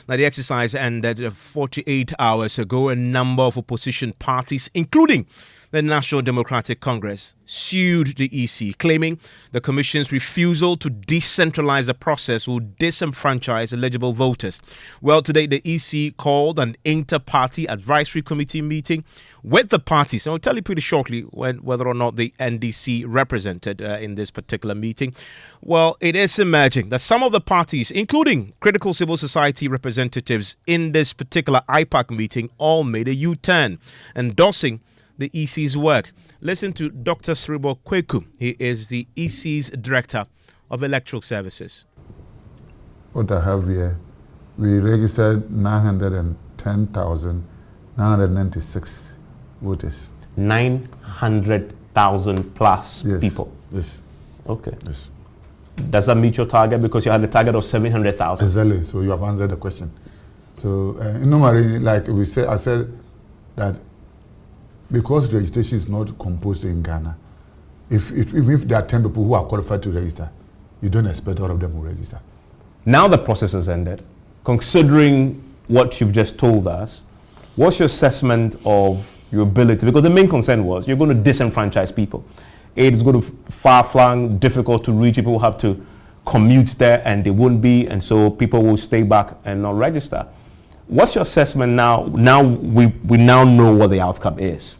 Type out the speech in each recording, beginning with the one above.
Now, the exercise ended 48 hours ago. A number of opposition parties, including the National Democratic Congress, sued the EC, claiming the Commission's refusal to decentralize the process will disenfranchise eligible voters. Well, today the EC called an inter-party advisory committee meeting with the parties. And I'll tell you pretty shortly whether or not the NDC represented in this particular meeting. Well, it is emerging that some of the parties, including critical civil society representatives in this particular IPAC meeting, all made a U-turn, endorsing the EC's work. Listen to Dr. Sribo Kweku. He is the EC's Director of Electoral Services. What I have here, we registered 910,996 voters. 900,000 plus people? Yes. Okay. Yes. Does that meet your target? Because you had a target of 700,000. Exactly. So you have answered the question. So normally, like I said that because registration is not composed in Ghana, if there are 10 people who are qualified to register, you don't expect all of them will register. Now the process has ended. Considering what you've just told us, what's your assessment of your ability? Because the main concern was you're going to disenfranchise people. It's going to far-flung, difficult to reach. People will have to commute there and they won't be, and so people will stay back and not register. What's your assessment now? Now we now know what the outcome is.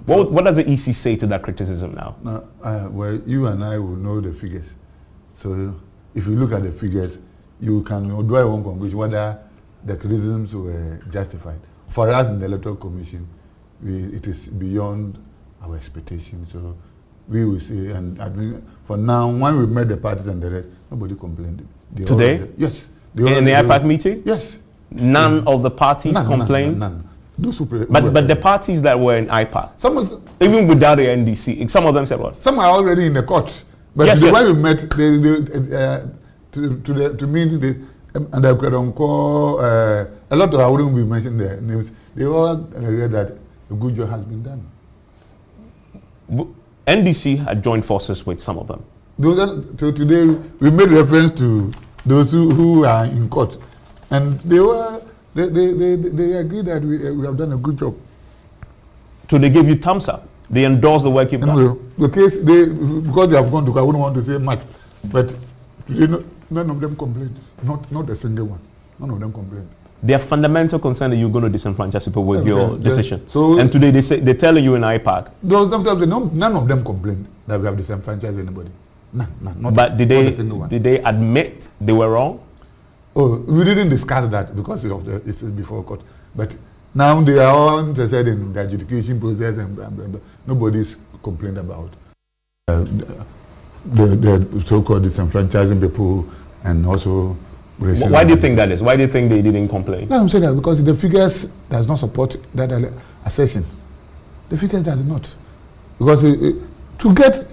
What does the EC say to that criticism now? Well, you and I will know the figures. So if you look at the figures, you can draw your own conclusion whether the criticisms were justified. For us in the Electoral Commission, it is beyond our expectations. So we will say, and I mean, for now, when we met the parties and the rest, nobody complained. Today? Yes. In the IPAC meeting? Yes. None of the parties complained? None. Those who but the parties that were in IPAC, even without the NDC, some of them said what? Some are already in the court. But yes, when we met, to me, and I could call a lot of, I wouldn't be mentioning their names, they all agree that a good job has been done. NDC had joined forces with some of them. So today, we made reference to those who are in court. And they agree that we have done a good job. So they gave you thumbs up. They endorsed the work you've done. The case, because they have gone to court, I wouldn't want to say much, but today, none of them complained. Not a single one. None of them complained. Their fundamental concern that you're going to disenfranchise people with your decision. So and today they're telling you in IPAC. None of them complained that we have disenfranchised anybody. None. But did they admit they were wrong? Oh, we didn't discuss that because it's before court. But now they are all interested in the adjudication process and blah, blah, blah. Nobody's complained about the so-called disenfranchising people and also racism. Why do you think that is? Why do you think they didn't complain? No, I'm saying that because the figures does not support that assertion. The figures does not. Because to get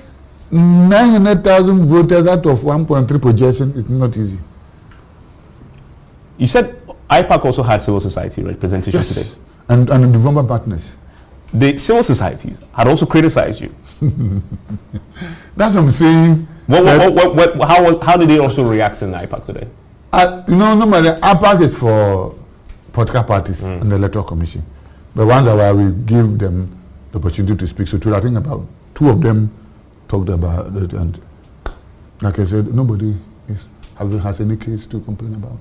900,000 voters out of 1.3 projection is not easy. You said IPAC also had civil society representation today. And development partners. The civil societies had also criticized you. That's what I'm saying. How did they also react in IPAC today? Normally IPAC is for political parties and the Electoral Commission. But once in a while we give them the opportunity to speak. So I think about 2 of them talked about it, and like I said, nobody has any case to complain about.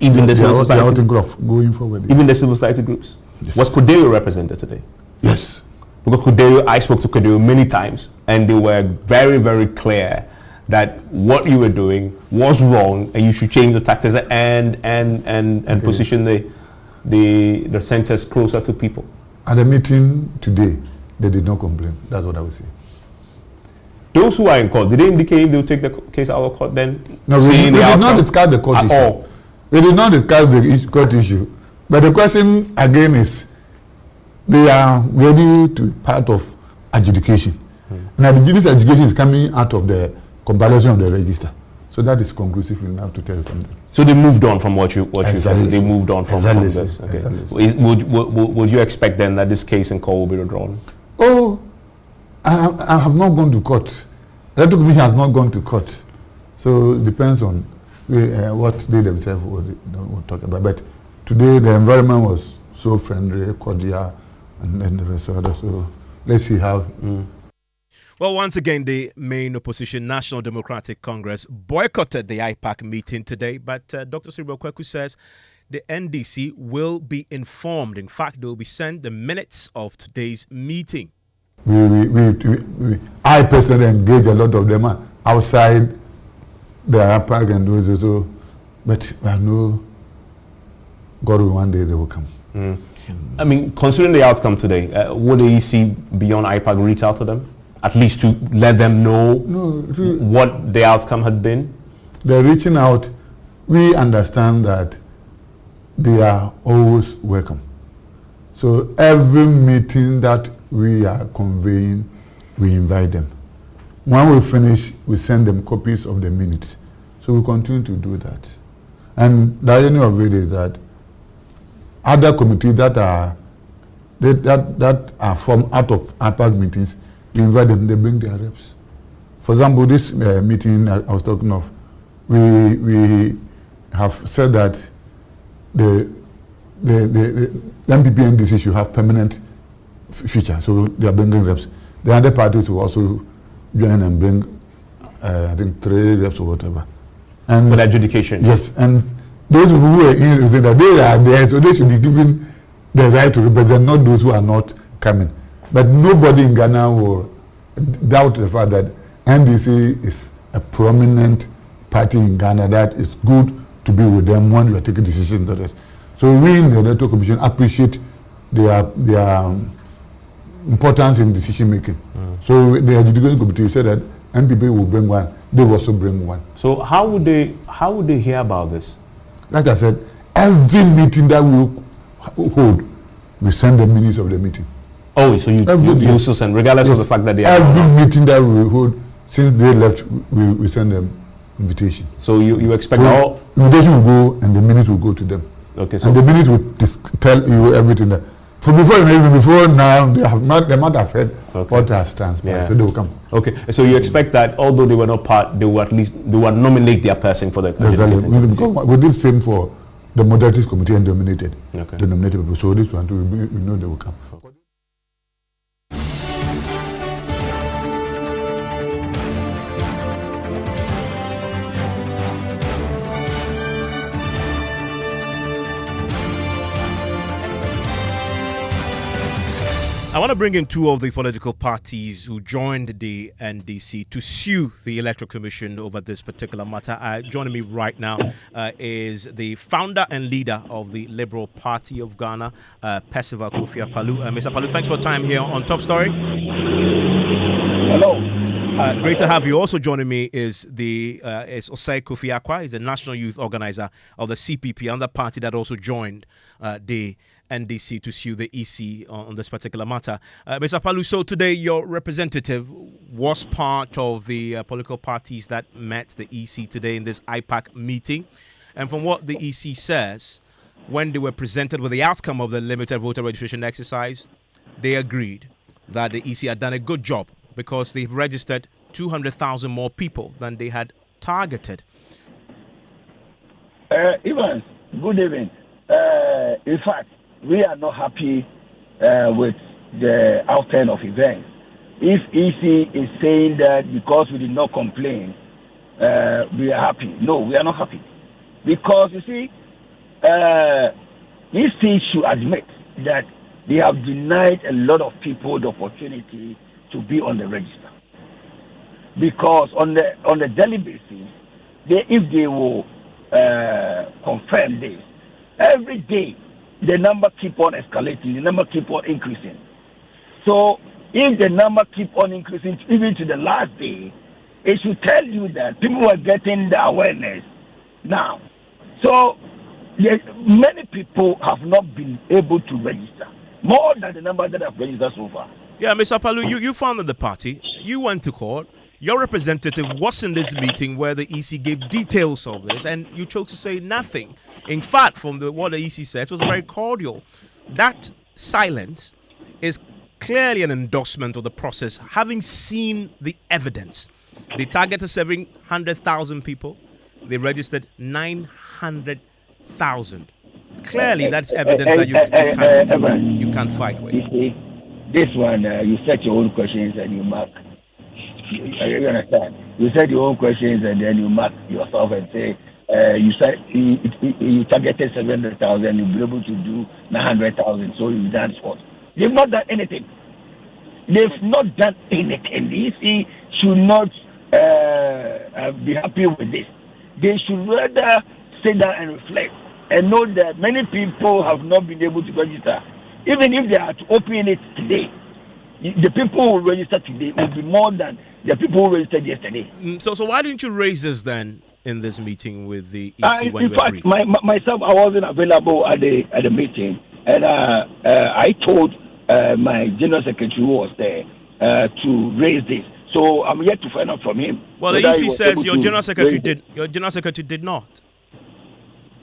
Even the civil society? They are thinking of going forward. Even the civil society groups? Yes. Was Kodeo represented today? Yes. Because I spoke to Kodeo many times, and they were very, very clear that what you were doing was wrong, and you should change the tactics and position the centers closer to people. At the meeting today, they did not complain. That's what I would say. Those who are in court, did they indicate they will take the case out of court then? No, we did not discuss the court issue. All. We did not discuss the court issue. But the question again is, they are ready to be part of adjudication. Now the judicial adjudication is coming out of the compilation of the register. So that is conclusive enough to tell you something. So they moved on from what you said. They moved on from this. Okay. Would you expect then that this case in court will be withdrawn? Oh, I have not gone to court. The Electoral Commission has not gone to court. So it depends on what they themselves would talk about. But today the environment was so friendly, cordial, and the rest of it. So let's see how. Well, once again, the main opposition, National Democratic Congress, boycotted the IPAC meeting today. But Dr. Cyril Kweku says the NDC will be informed. In fact, they will be sent the minutes of today's meeting. I personally engage a lot of them outside the IPAC and those also. But I know God will one day they will come. I mean, considering the outcome today, will the EC beyond IPAC reach out to them? At least to let them know what the outcome had been? They're reaching out. We understand that they are always welcome. So every meeting that we are conveying, we invite them. When we finish, we send them copies of the minutes. So we continue to do that. And the irony of it is that other committees that are formed out of IPAC meetings, we invite them, they bring their reps. For example, this meeting I was talking of, we have said that the MPP and NDC should have permanent feature, so they are bringing reps. The other parties will also join and bring, I think, 3 reps or whatever. And for the adjudication? Yes, and those who are in, say that they are there, so they should be given the right to represent, not those who are not coming. But nobody in Ghana will doubt the fact that NDC is a prominent party in Ghana that is good to be with them when you are taking decisions. So we in the Electoral Commission appreciate their importance in decision making. So the adjudication committee said that NPP will bring one, they will also bring one. So how would they hear about this? Like I said, every meeting that we hold, we send the minutes of the meeting. Oh, so you also send, regardless of the fact that they are every meeting that we hold since they left, we send them invitation. So you expect all invitation will go and the minutes will go to them. Okay, so and the minutes will tell you everything that before now they might have heard what has transpired, so they will come. Okay, so you expect that although they were not part, they will nominate their person for the because we did same for the modalities committee and nominated the nominated people. So this one we know they will come. I want to bring in 2 of the political parties who joined the NDC to sue the Electoral Commission over this particular matter. Joining me right now is the founder and leader of the Liberal Party of Ghana, Percival Kofi Akpaloo. Mr. Akpaloo, thanks for your time here on Top Story. Hello. Great to have you. Also joining me is Osei Kofi Akwa. He's the national youth organizer of the CPP, and the party that also joined the NDC to sue the EC on this particular matter. Mr. Akpaloo, so today your representative was part of the political parties that met the EC today in this IPAC meeting. And from what the EC says, when they were presented with the outcome of the limited voter registration exercise, they agreed that the EC had done a good job because they've registered 200,000 more people than they had targeted. Evans, good evening. In fact, we are not happy with the outcome of events. If EC is saying that because we did not complain, we are happy. No, we are not happy. Because, you see, EC should admit that they have denied a lot of people the opportunity to be on the register. Because on the daily basis, if they will confirm this, every day, the number keep on escalating, the number keep on increasing. So if the number keep on increasing even to the last day, it should tell you that people are getting the awareness now. So many people have not been able to register, more than the number that have registered so far. Yeah, Mr. Akpaloo, you founded the party. You went to court. Your representative was in this meeting where the EC gave details of this, and you chose to say nothing. In fact, from what the EC said, it was very cordial. That silence is clearly an endorsement of the process, having seen the evidence. They targeted 700,000 people. they registered 900,000. Clearly, that's evidence that you can't fight with. You see, this one, you set your own questions and you mark. You understand? You set your own questions and then you mark yourself and say, you said you targeted 700,000, you'll be able to do 900,000, so you've done what? They've not done anything. They've not done anything. The EC should not be happy with this. They should rather sit down and reflect and know that many people have not been able to register. Even if they are to open it today, the people who register today will be more than the people who registered yesterday. So why didn't you raise this then in this meeting with the EC when in you were fact, briefed? myself, I wasn't available at the meeting, and I told my general secretary who was there to raise this. So I'm yet to find out from him. Well, the EC says your general secretary did. Your general secretary did not.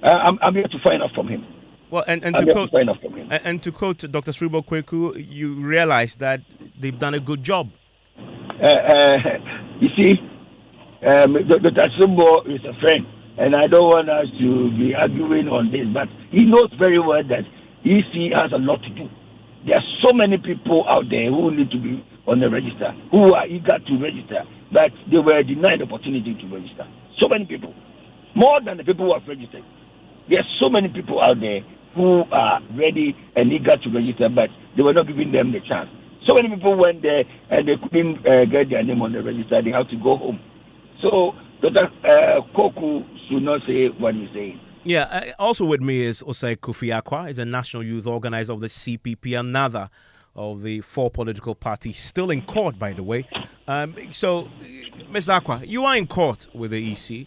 I'm yet to find out from him. Well, and to quote Dr. Sribo Kweku, you realize that they've done a good job. You see, Dr. Sribo is a friend, and I don't want us to be arguing on this, but he knows very well that EC has a lot to do. There are so many people out there who need to be on the register, who are eager to register, but they were denied the opportunity to register. So many people, more than the people who have registered. There are so many people out there who are ready and eager to register, but they were not giving them the chance. So many people went there and they couldn't get their name on the register. They have to go home. So Dr. Koku should not say what he's saying. Yeah, also with me is Osei Kofi Akwa. He's a national youth organizer of the CPP, another of the four political parties, still in court, by the way. So, Ms. Akwa, you are in court with the EC,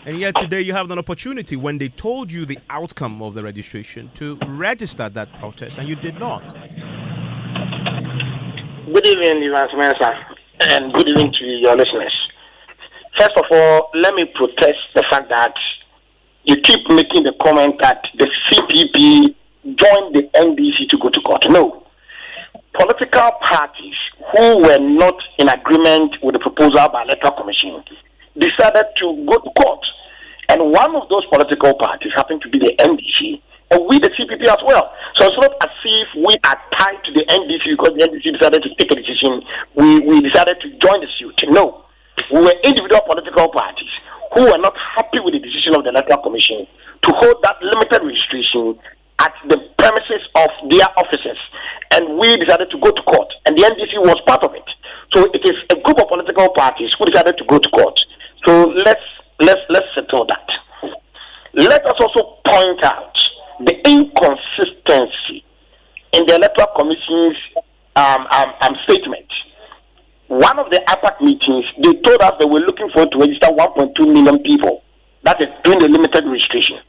and yet today you have an opportunity when they told you the outcome of the registration to register that protest, and you did not. Good evening, Evans Mensah, and good evening to your listeners. First of all, let me protest the fact that you keep making the comment that the CPP joined the NDC to go to court. No. Political parties who were not in agreement with the proposal by Electoral Commission decided to go to court. And one of those political parties happened to be the NDC, and we, the CPP, as well. So it's not as if we are tied to the NDC because the NDC decided to take a decision. We decided to join the suit. No. We were individual political parties who were not happy with the decision of the Electoral Commission to hold that limited registration at the premises of their offices. And we decided to go to court, and the NDC was part of it. So it is a group of political parties who decided to go to court. So let's settle that. Let us also point out the inconsistency in the Electoral Commission's statement. One of the APAC meetings, they told us they were looking for to register 1.2 million people. That is doing the limited registration.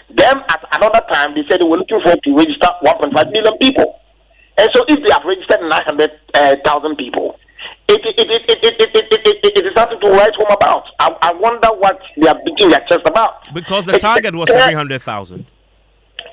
Then at another time, they said they were looking for to register 1.5 million people. And so if they have registered 900,000 people, it is something to write home about. I wonder what they are beating their chest about. Because the target was 300,000.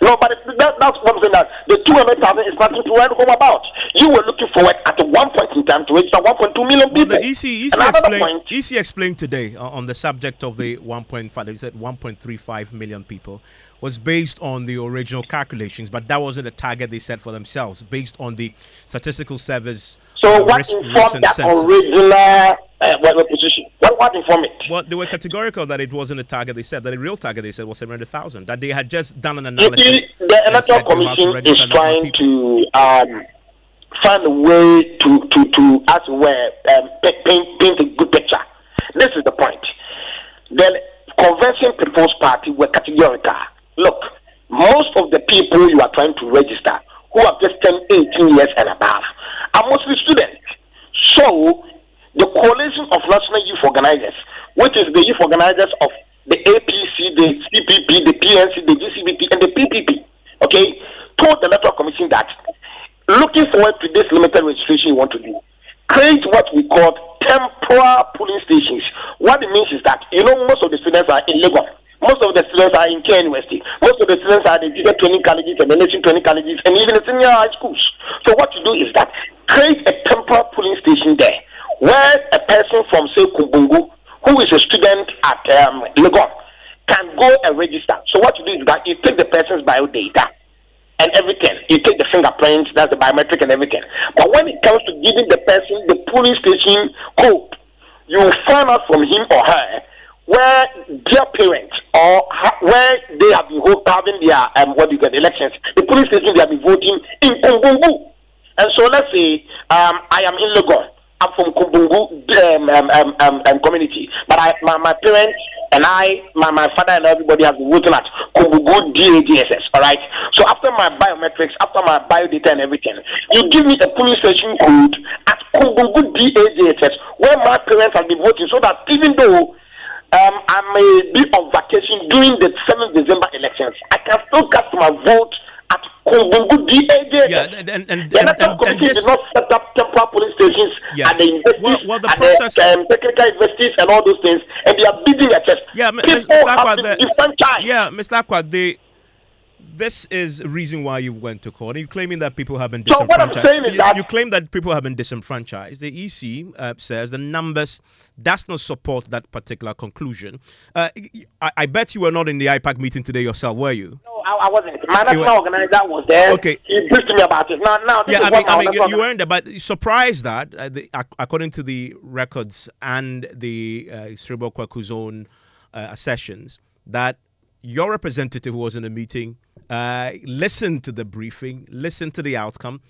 No, but that's what I'm saying, that the 200,000 is nothing to write home about. You were looking forward at one point in time to register 1.2 million people. Well, the EC explained today on the subject of the 1.5, they said 1.35 million people, was based on the original calculations, but that wasn't the target they set for themselves, based on the statistical service. So what informed that original position? What informed it? Well, they were categorical that it wasn't a target they set, that the real target they said was 700,000, that they had just done an analysis. The Electoral Commission is trying to find a way to as well paint a good picture. This is the point. The Convention People's Party were categorical. Look, most of the people you are trying to register who have just turned 18 years and above are mostly students. So the coalition of national youth organizers, which is the youth organizers of the APC, the CPP, the PNC, the GCPP, and the PPP, okay, told the Electoral Commission that looking forward to this limited registration you want to do, create what we call temporal polling stations. What it means is that, most of the students are in Lagos. Most of the students are in K University. Most of the students are in the training colleges and the nation training colleges and even the senior high schools. So what you do is that create a temporal polling station there where a person from, say, Kubungu, who who is a student at Legon can go and register. So what you do is that you take the person's bio data and everything. You take the fingerprints, that's the biometric and everything. But when it comes to giving the person the polling station code, you will find out from him or her where their parents or where they have been having their elections, the polling station they have been voting in Kumbungu. And so let's say I am in Legon. I'm from Kumbungu community, but my parents and my father and everybody have been voting at Kumbungu DAGSS. All right. So after my biometrics, after my biodata and everything, you give me a police station code at Kumbungu DAGSS where my parents have been voting, so that even though I may be on vacation during the 7th December elections, I can still cast my vote at Kumbungu DAGSS. Yeah, and committee did not set up temporary police stations at the universities, well, the at process, the technical universities and all those things, and they are bidding a test. Yeah, people have been disenfranchised. Yeah, Mr. Akwa, this is the reason why you went to court. You're claiming that people have been So disenfranchised. what I'm saying is that you claim that people have been disenfranchised. The EC says the numbers does not support that particular conclusion. I bet you were not in the IPAC meeting today yourself, were you? No, I wasn't. My national organizer was there. Okay. He briefed me about it. Now Yeah, I mean, you weren't there, but surprised that, according to the records and the Cerebral Kwaku's own sessions, that your representative who was in the meeting listened to the briefing, listened to the outcome,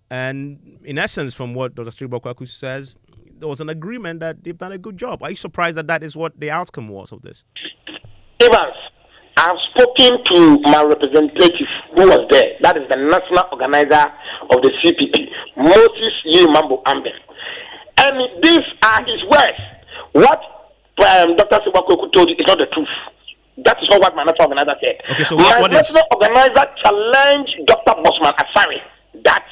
and in essence, from what Dr. Cerebral Kwaku says, there was an agreement that they've done a good job. Are you surprised that that is what the outcome was of this? Evans, I've spoken to my representative who was there. That is the national organizer of the CPP, Moses Yimambo Ambe. And these are his words. What Dr. Sibakoku told you is not the truth. That is not what my national organizer said. Okay, so my what national organizer challenged Dr. Bosman Asari that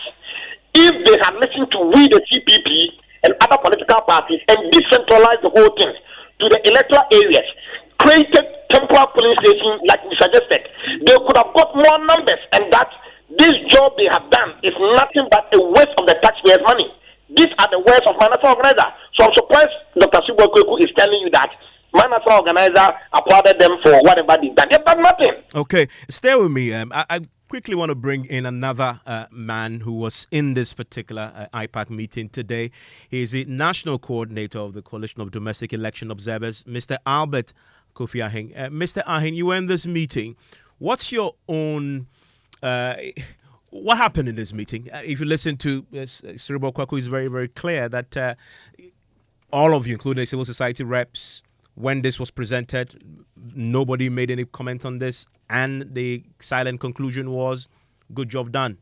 if they had listened to we, the CPP, and other political parties, and decentralized the whole thing to the electoral areas, created temporary polling stations like we suggested, they could have got more numbers, and that this job they have done is nothing but a waste of the taxpayers' money. These are the words of my national organizer. So I'm surprised Dr. Sibokweko is telling you that my national organizer applauded them for whatever they've done. They've done nothing. Okay, stay with me. I quickly want to bring in another man who was in this particular IPAC meeting today. He is the national coordinator of the Coalition of Domestic Election Observers, Mr. Albert Kofi Aheng. Mr. Aheng, you were in this meeting. What's your own... what happened in this meeting? If you listen to Cerebral Kwaku, it's very, very clear that all of you, including civil society reps, when this was presented, nobody made any comment on this, and the silent conclusion was, good job done.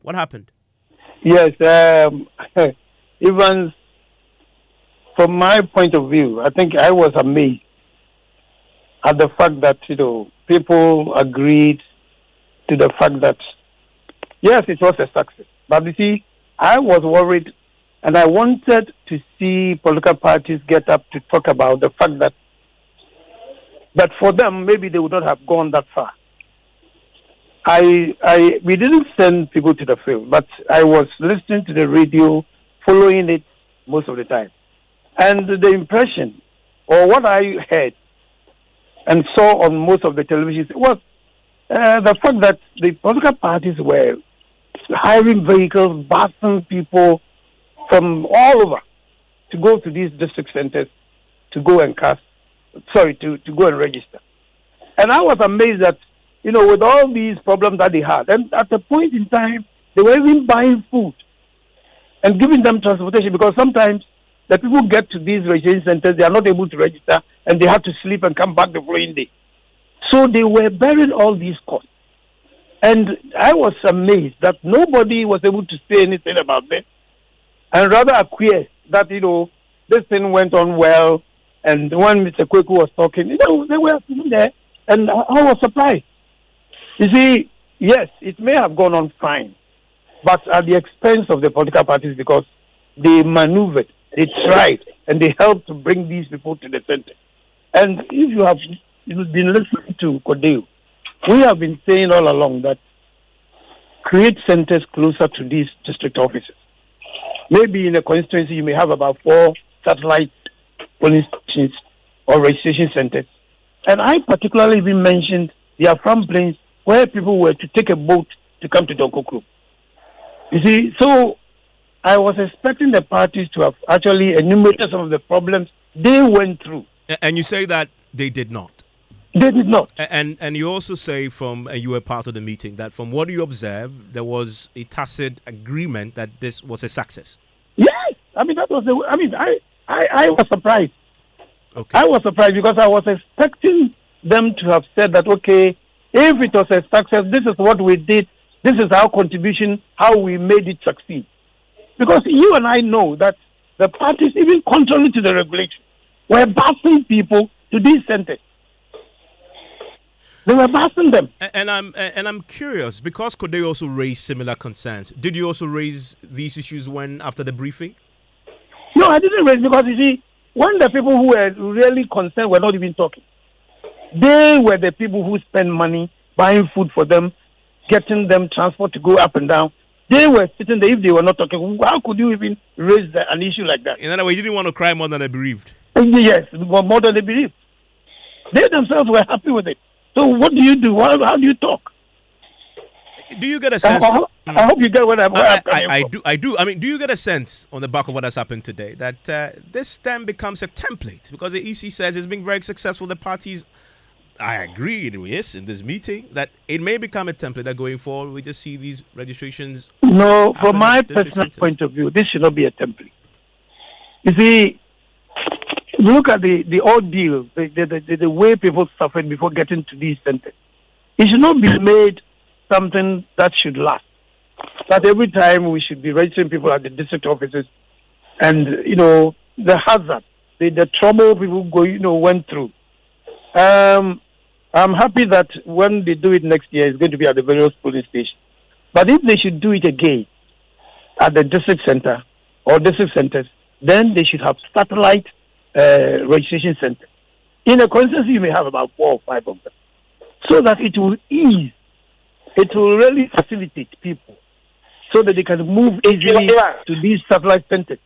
What happened? Yes, even from my point of view, I think I was amazed at the fact that, people agreed to the fact that, yes, it was a success. But you see, I was worried, and I wanted to see political parties get up to talk about the fact that for them, maybe they would not have gone that far. We didn't send people to the field, but I was listening to the radio, following it most of the time. And the impression, or what I heard and saw on most of the televisions, was the fact that the political parties were hiring vehicles, busing people from all over to go to these district centers to go and to go and register. And I was amazed that, with all these problems that they had, and at a point in time, they were even buying food and giving them transportation, because sometimes the people get to these registration centers, they are not able to register, and they have to sleep and come back the following day. So they were bearing all these costs. And I was amazed that nobody was able to say anything about this, and rather acquiesced that, this thing went on well. And when Mr. Kweku was talking, they were sitting there, and I was surprised. You see, yes, it may have gone on fine, but at the expense of the political parties, because they maneuvered, they tried, and they helped to bring these people to the center. And if you have been listening to Kodeo, we have been saying all along that create centers closer to these district offices. Maybe in a constituency, you may have about 4 satellite police stations or registration centers. And I particularly even mentioned the Afram Plains where people were to take a boat to come to Donkokro. You see, so I was expecting the parties to have actually enumerated some of the problems they went through. And you say that they did not. They did not. And you also say you were part of the meeting, that from what you observed, there was a tacit agreement that this was a success. Yes. I mean, that was I was surprised. Okay. I was surprised because I was expecting them to have said that, okay, if it was a success, this is what we did, this is our contribution, how we made it succeed. Because you and I know that the parties, even contrary to the regulation, were busing people to these centers. They were busing them. And I'm curious, because could they also raise similar concerns? Did you also raise these issues after the briefing? No, I didn't raise, because you see, when the people who were really concerned were not even talking, they were the people who spend money buying food for them, getting them transport to go up and down. They were sitting there. If they were not talking, how could you even raise an issue like that? In other words, you didn't want to cry more than the bereaved. Yes, more than the bereaved. They themselves were happy with it. So what do you do? How do you talk? Do you get a sense? I hope you get what I'm coming from. I do. I mean, do you get a sense on the back of what has happened today that this then becomes a template? Because the EC says it's been very successful. The parties, I agree, yes, in this meeting, that it may become a template that going forward we just see these registrations. No, from my personal point of view, this should not be a template. You see, look at the ordeal, the way people suffered before getting to these centers. It should not be made something that should last. That every time we should be registering people at the district offices, and the hazard, the trouble people went through. I'm happy that when they do it next year, it's going to be at the various polling stations. But if they should do it again at the district center or district centers, then they should have satellite registration centers. In a constituency, you may have about 4 or 5 of them, so that it will ease. It will really facilitate people so that they can move easily to these satellite centers.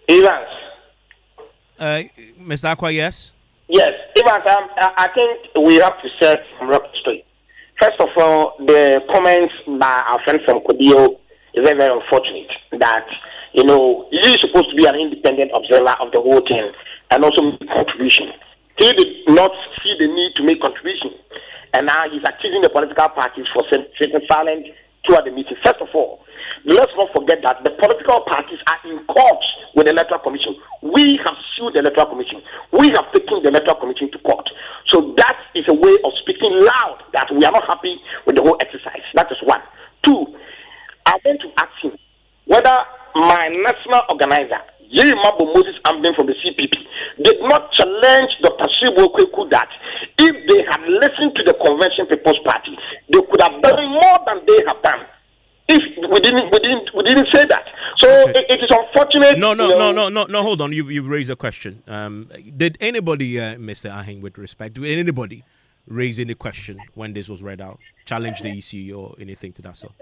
Evans. Mr. Aqua, yes? Yes, Evans, I think we have to set some record straight. First of all, the comments by our friend from Kodio is very, very unfortunate that, you're supposed to be an independent observer of the whole thing and also make contribution. He did not see the need to make contribution. And now he's accusing the political parties for sitting silent throughout the meeting. First of all, let's not forget that the political parties are in court with the Electoral Commission. We have sued the Electoral Commission. We have taken the Electoral Commission to court. So that is a way of speaking loud that we are not happy with the whole exercise. That is one. Two, I want to ask him whether my national organizer, Yerimabo Moses Amden from the CPP, did not challenge Dr. Shibo Kweku that if they had listened to the Convention People's Party, they could have done more than they have done. If we didn't say that, so okay. It is unfortunate. No. Hold on, you raised a question. Did anybody, Mr. Ahing, with respect, did anybody raise any question when this was read out, challenge the EC or anything to that sort?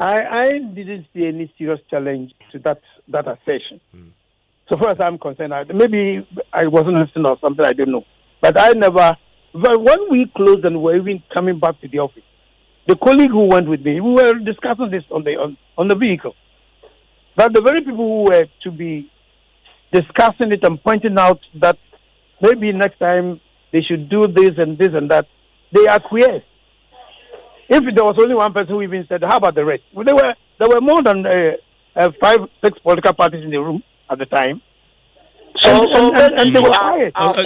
I didn't see any serious challenge to that assertion. So far as I'm concerned, maybe I wasn't listening or something, I don't know. But but when we closed and were even coming back to the office, the colleague who went with me, we were discussing this on the vehicle. That the very people who were to be discussing it and pointing out that maybe next time they should do this and that, they acquiesced. If there was only one person who even said, how about the rest? Well, there were more than 5-6 political parties in the room at the time. And they were quiet. The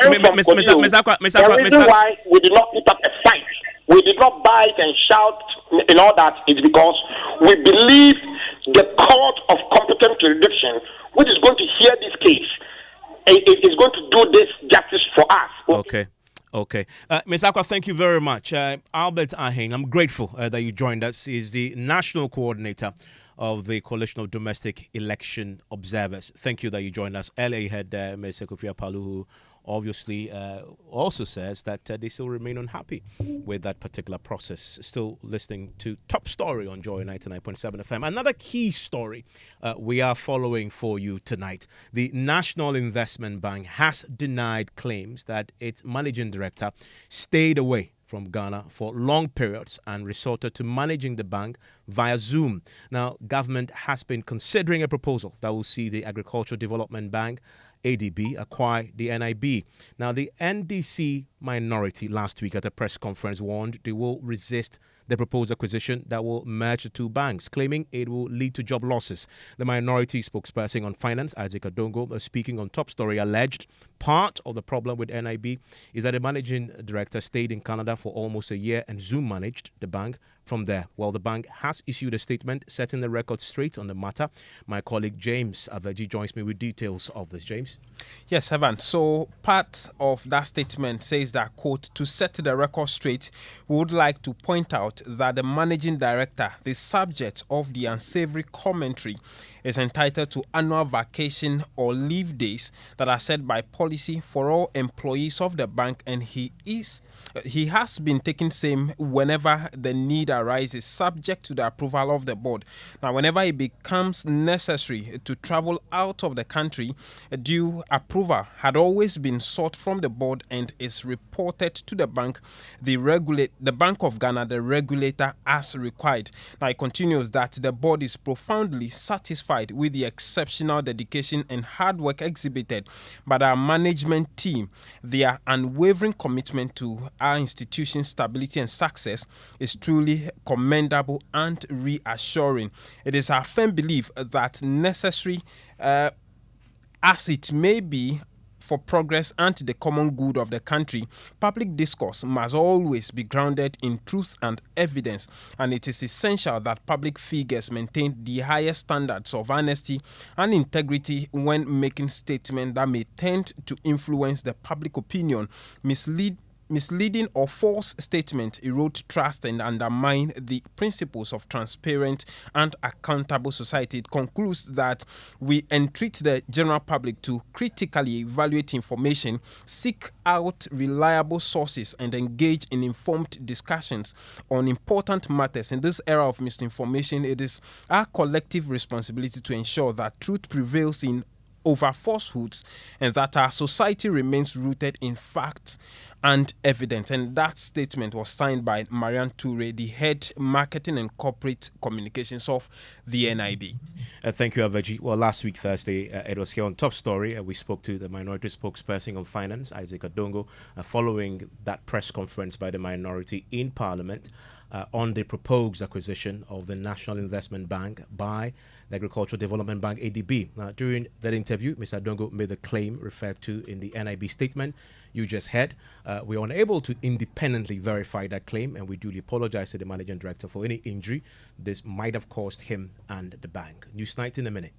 reason why we did not put up a fight, we did not bite and shout and all that, is because we believe the court of competent jurisdiction, which is going to hear this case, is going to do this justice for us. Okay. Ms. Aqua, thank you very much. Albert Ahing, I'm grateful that you joined us. He's the national coordinator of the Coalition of Domestic Election Observers. Thank you that you joined us. LA had Ms. Kofi Apalu, who obviously also says that they still remain unhappy with that particular process. Still listening to Top Story on Joy 99.7 FM. Another key story we are following for you tonight. The National Investment Bank has denied claims that its managing director stayed away from Ghana for long periods and resorted to managing the bank via Zoom. Now, government has been considering a proposal that will see the Agricultural Development Bank, ADB, acquire the NIB. Now, the NDC minority last week at a press conference warned they will resist the proposed acquisition that will merge the two banks, claiming it will lead to job losses. The minority spokesperson on finance, Isaac Adongo, speaking on Top Story, alleged part of the problem with NIB is that the managing director stayed in Canada for almost a year and Zoom managed the bank from there. Well, the bank has issued a statement setting the record straight on the matter. My colleague James Aveji joins me with details of this. James? Yes, Evan. So part of that statement says that, quote, to set the record straight, we would like to point out that the managing director, the subject of the unsavory commentary, is entitled to annual vacation or leave days that are set by policy for all employees of the bank, and he has been taking same whenever the need arises, subject to the approval of the board. Now, whenever it becomes necessary to travel out of the country, due approval had always been sought from the board and is reported to the bank, the Bank of Ghana, the regulator, as required. Now, it continues that the board is profoundly satisfied with the exceptional dedication and hard work exhibited by our management team. Their unwavering commitment to our institution's stability and success is truly commendable and reassuring. It is our firm belief that necessary as it may be for progress and the common good of the country, public discourse must always be grounded in truth and evidence, and it is essential that public figures maintain the highest standards of honesty and integrity when making statements that may tend to influence the public opinion, misleading or false statement erode trust and undermine the principles of transparent and accountable society. It concludes that we entreat the general public to critically evaluate information, seek out reliable sources, and engage in informed discussions on important matters. In this era of misinformation, it is our collective responsibility to ensure that truth prevails over falsehoods and that our society remains rooted in facts and evidence. And that statement was signed by Marianne Toure, the head marketing and corporate communications of the NIB. Thank you, Aveji. Well, last week, Thursday, it was here on Top Story. We spoke to the minority spokesperson on finance, Isaac Adongo, following that press conference by the minority in Parliament on the proposed acquisition of the National Investment Bank by the Agricultural Development Bank, ADB. During that interview, Mr. Adongo made the claim referred to in the NIB statement you just heard. We are unable to independently verify that claim, and we duly apologize to the managing director for any injury this might have caused him and the bank. News Night in a minute.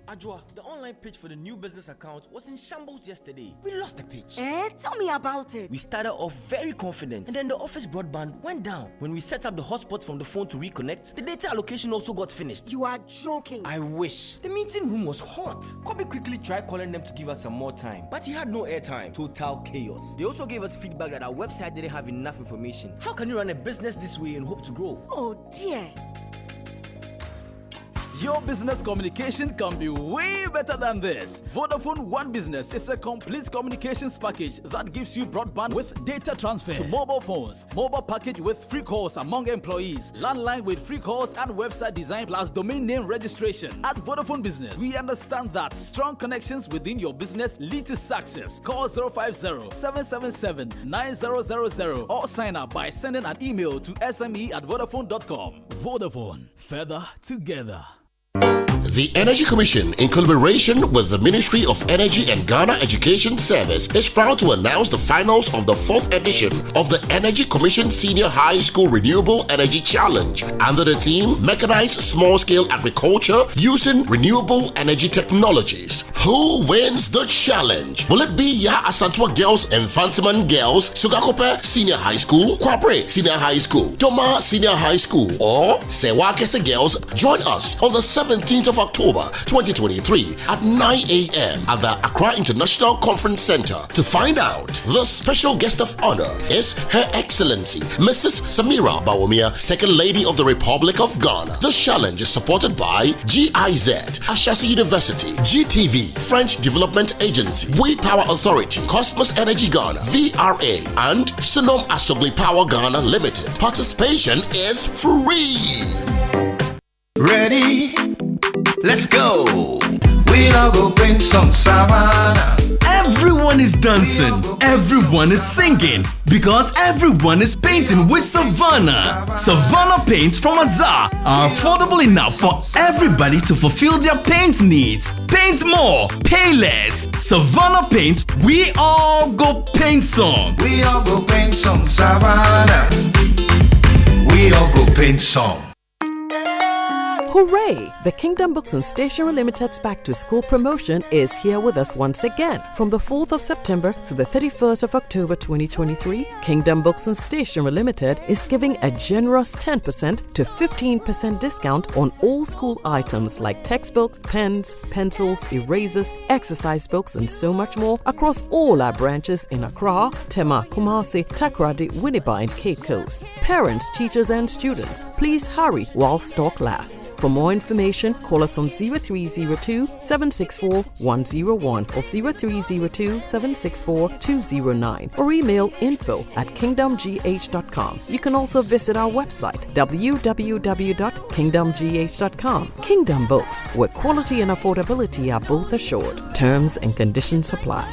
Ajwa, the online page for the new business account was in shambles yesterday. We lost the page. Tell me about it. We started off very confident, and then the office broadband went down. When we set up the hotspot from the phone to reconnect, the data allocation also got finished. You are joking. I wish. The meeting room was hot. Kobe quickly tried calling them to give us some more time, but he had no airtime. Total chaos. They also gave us feedback that our website didn't have enough information. How can you run a business this way and hope to grow? Oh dear. Your business communication can be way better than this. Vodafone One Business is a complete communications package that gives you broadband with data transfer to mobile phones, mobile package with free calls among employees, landline with free calls and website design plus domain name registration. At Vodafone Business, we understand that strong connections within your business lead to success. Call 050-777-9000 or sign up by sending an email to sme@vodafone.com. Vodafone, further together. The Energy Commission, in collaboration with the Ministry of Energy and Ghana Education Service, is proud to announce the finals of the 4th edition of the Energy Commission Senior High School Renewable Energy Challenge under the theme Mechanized Small-Scale Agriculture Using Renewable Energy Technologies. Who wins the challenge? Will it be Ya Asantwa Girls and Fantiman Girls, Sugakope Senior High School, Kwabre Senior High School, Doma Senior High School, or Sewa Kese Girls? Join us on the 17th of of October 2023 at 9 a.m. at the Accra International Conference Center. To find out, the special guest of honor is Her Excellency Mrs. Samira Bawumia, Second Lady of the Republic of Ghana. The challenge is supported by GIZ, Ashesi University, GTV, French Development Agency, We Power Authority, Cosmos Energy Ghana, VRA, and Sunom Asogli Power Ghana Limited. Participation is free. Ready? Let's go. We all go bring some savannah. Everyone is dancing, everyone is singing, because everyone is painting with Savannah. Savannah paints from Azar are affordable enough for everybody to fulfill their paint needs. Paint more, pay less. Savannah paints, we all go paint some. We all go paint some savannah. We all go paint some. Hooray! The Kingdom Books and Stationery Limited's Back to School promotion is here with us once again. From the 4th of September to the 31st of October 2023, Kingdom Books and Stationery Limited is giving a generous 10% to 15% discount on all school items like textbooks, pens, pencils, erasers, exercise books, and so much more across all our branches in Accra, Tema, Kumasi, Takoradi, Winneba, and Cape Coast. Parents, teachers, and students, please hurry while stock lasts. For more information, call us on 0302 764 101 or 0302 764 209 or email info@kingdomgh.com. You can also visit our website www.kingdomgh.com. Kingdom Books, where quality and affordability are both assured. Terms and conditions apply.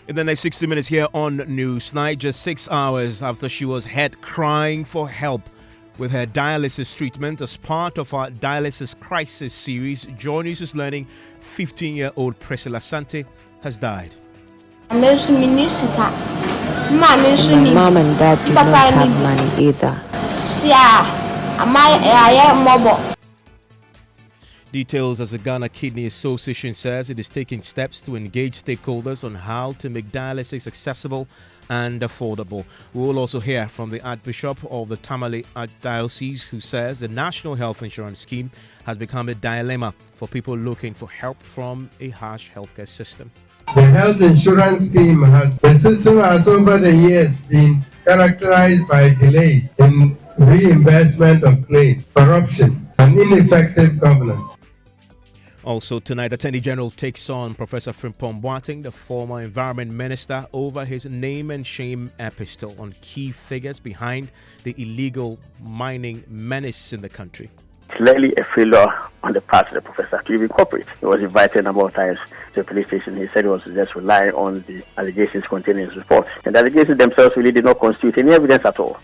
In the next 60 minutes here on Newsnight, just 6 hours after she was heard crying for help with her dialysis treatment as part of our Dialysis Crisis series, Joy News is learning 15-year-old Priscilla Sante has died. My mom and dad do not have money either. Details as the Ghana Kidney Association says it is taking steps to engage stakeholders on how to make dialysis accessible and affordable. We will also hear from the Archbishop of the Tamale Archdiocese, who says the National Health Insurance Scheme has become a dilemma for people looking for help from a harsh healthcare system. The health insurance the system has over the years been characterized by delays in reimbursement of claims, corruption, and ineffective governance. Also tonight, Attorney General takes on Professor Frimpong Boateng, the former Environment Minister, over his name and shame epistle on key figures behind the illegal mining menace in the country. Clearly a failure on the part of the professor to even cooperate. He was invited a number of times to the police station. He said he was just relying on the allegations contained in his report. And the allegations themselves really did not constitute any evidence at all.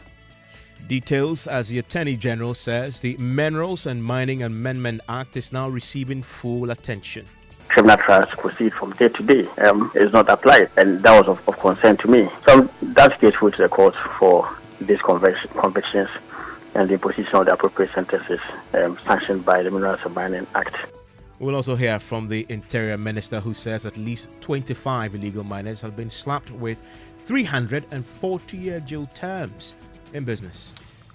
Details as the Attorney General says the Minerals and Mining Amendment Act is now receiving full attention. Criminal trials proceed from day to day is not applied, and that was of concern to me. So that's grateful to the court for these convictions and the imposition of the appropriate sentences sanctioned by the Minerals and Mining Act. We'll also hear from the Interior Minister, who says at least 25 illegal miners have been slapped with 340-year jail terms in business.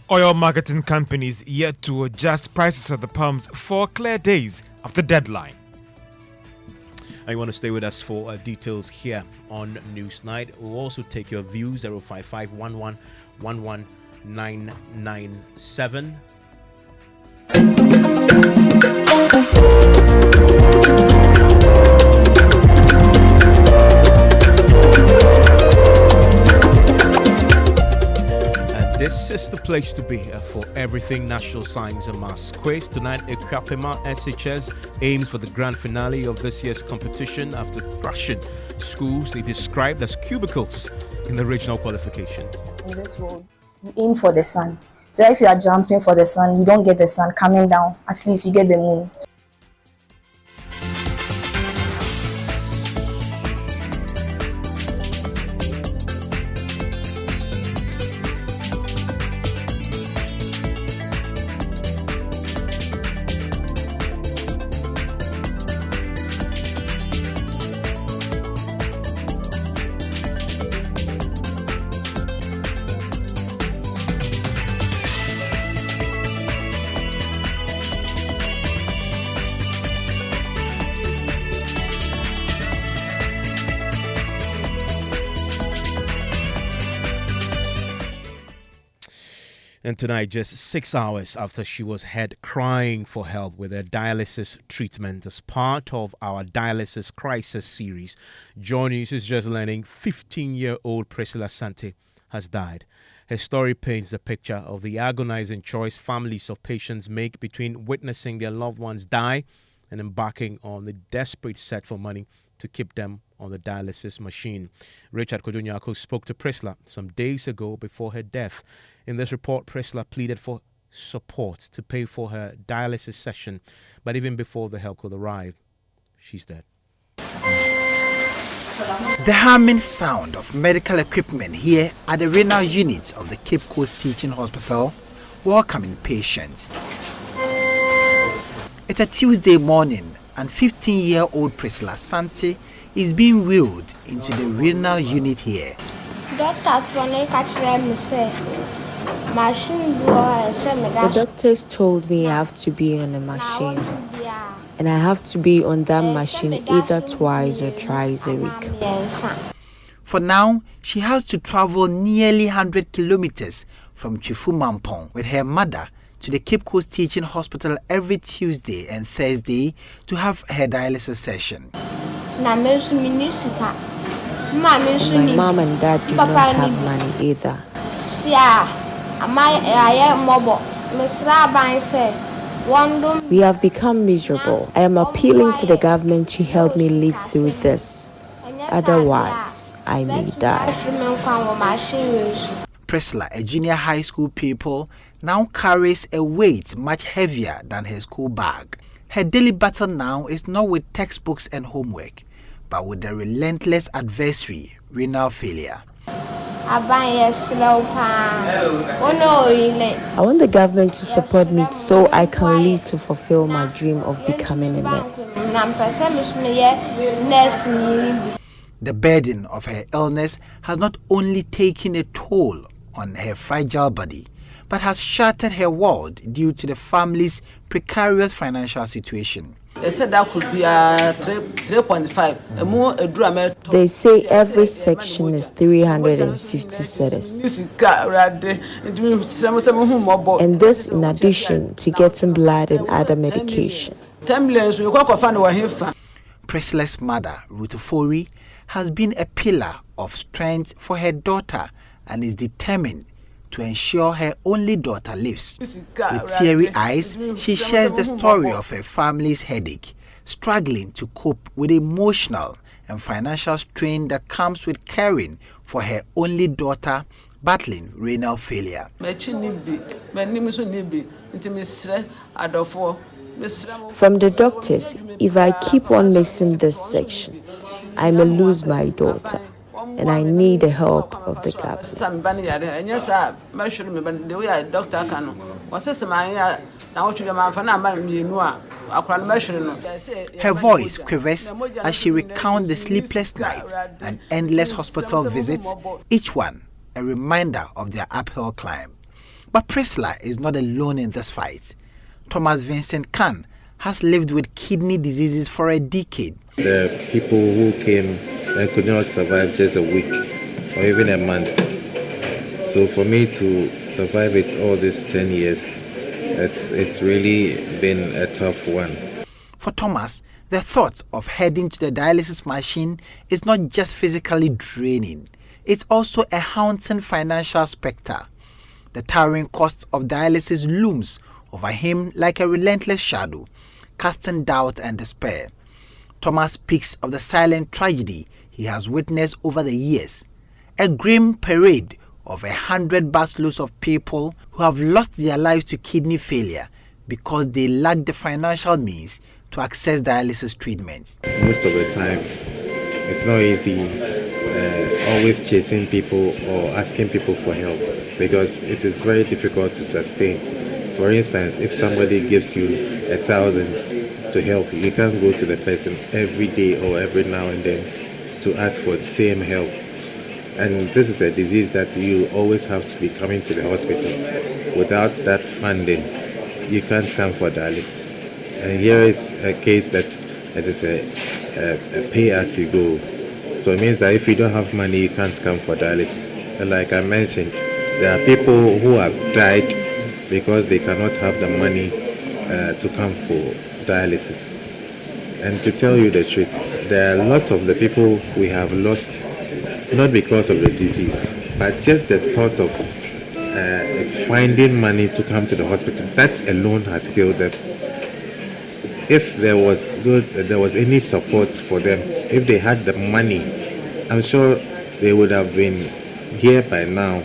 Oil marketing companies yet to adjust prices at the pumps 4 clear days after deadline. I want to stay with us for details here on Newsnight. We'll also take your views 05511 11997. This is the place to be for everything National Science and Maths Quiz. Tonight, Ekwapema SHS aims for the grand finale of this year's competition after thrashing schools they described as cubicles in the regional qualification. In this world, you aim for the sun. So if you are jumping for the sun, you don't get the sun coming down. At least you get the moon. And tonight, just 6 hours after she was heard crying for help with her dialysis treatment as part of our dialysis crisis series, Joy News is just learning 15-year-old Priscilla Sante has died. Her story paints a picture of the agonizing choice families of patients make between witnessing their loved ones die and embarking on the desperate search for money to keep them on the dialysis machine. Richard Kodunyako spoke to Priscilla some days ago before her death. In this report, Priscilla pleaded for support to pay for her dialysis session, but even before the help could arrive, she's dead. The humming sound of medical equipment here at the renal unit of the Cape Coast Teaching Hospital welcoming patients. It's a Tuesday morning and 15-year-old Priscilla Sante is being wheeled into the renal unit here. The doctors told me I have to be on a machine, and I have to be on that machine either twice or thrice a week. For now, she has to travel nearly 100 kilometers from Chifu Mampong with her mother to the Cape Coast Teaching Hospital every Tuesday and Thursday to have her dialysis session. And my mom and dad do not have money either. We have become miserable. I am appealing to the government to help me live through this. Otherwise, I may die. Priscilla, a junior high school pupil, now carries a weight much heavier than her school bag. Her daily battle now is not with textbooks and homework, but with the relentless adversary, renal failure. I want the government to support me so I can live to fulfill my dream of becoming a nurse. The burden of her illness has not only taken a toll on her fragile body, but has shattered her world due to the family's precarious financial situation. They said that could be 3.5. They say every section is 350 cedis. And this in addition to getting blood and other medication. Priscilla's mother, Ruth Ofori, has been a pillar of strength for her daughter and is determined to ensure her only daughter lives. With teary eyes, she shares the story of her family's headache, struggling to cope with the emotional and financial strain that comes with caring for her only daughter battling renal failure. From the doctors, if I keep on missing this section, I may lose my daughter. And I need the help of the government. Her voice quivers as she recounts the sleepless nights and endless hospital visits, each one a reminder of their uphill climb. But Priscilla is not alone in this fight. Thomas Vincent Khan has lived with kidney diseases for a decade. The people who came and could not survive just a week or even a month. So for me to survive it all these 10 years, it's really been a tough one. For Thomas, the thought of heading to the dialysis machine is not just physically draining, it's also a haunting financial specter. The towering cost of dialysis looms over him like a relentless shadow, casting doubt and despair. Thomas speaks of the silent tragedy he has witnessed over the years, a grim parade of 100 busloads of people who have lost their lives to kidney failure because they lack the financial means to access dialysis treatment. Most of the time, it's not easy always chasing people or asking people for help because it is very difficult to sustain. For instance, if somebody gives you 1,000 to help you, you can't go to the person every day or every now and then to ask for the same help. And this is a disease that you always have to be coming to the hospital. Without that funding, you can't come for dialysis. And here is a case that it is a pay as you go. So it means that if you don't have money, you can't come for dialysis. And like I mentioned, There are people who have died because they cannot have the money to come for dialysis. And to tell you the truth, there are lots of the people we have lost, not because of the disease, but just the thought of finding money to come to the hospital. That alone has killed them. If there was any support for them, if they had the money, I'm sure they would have been here by now,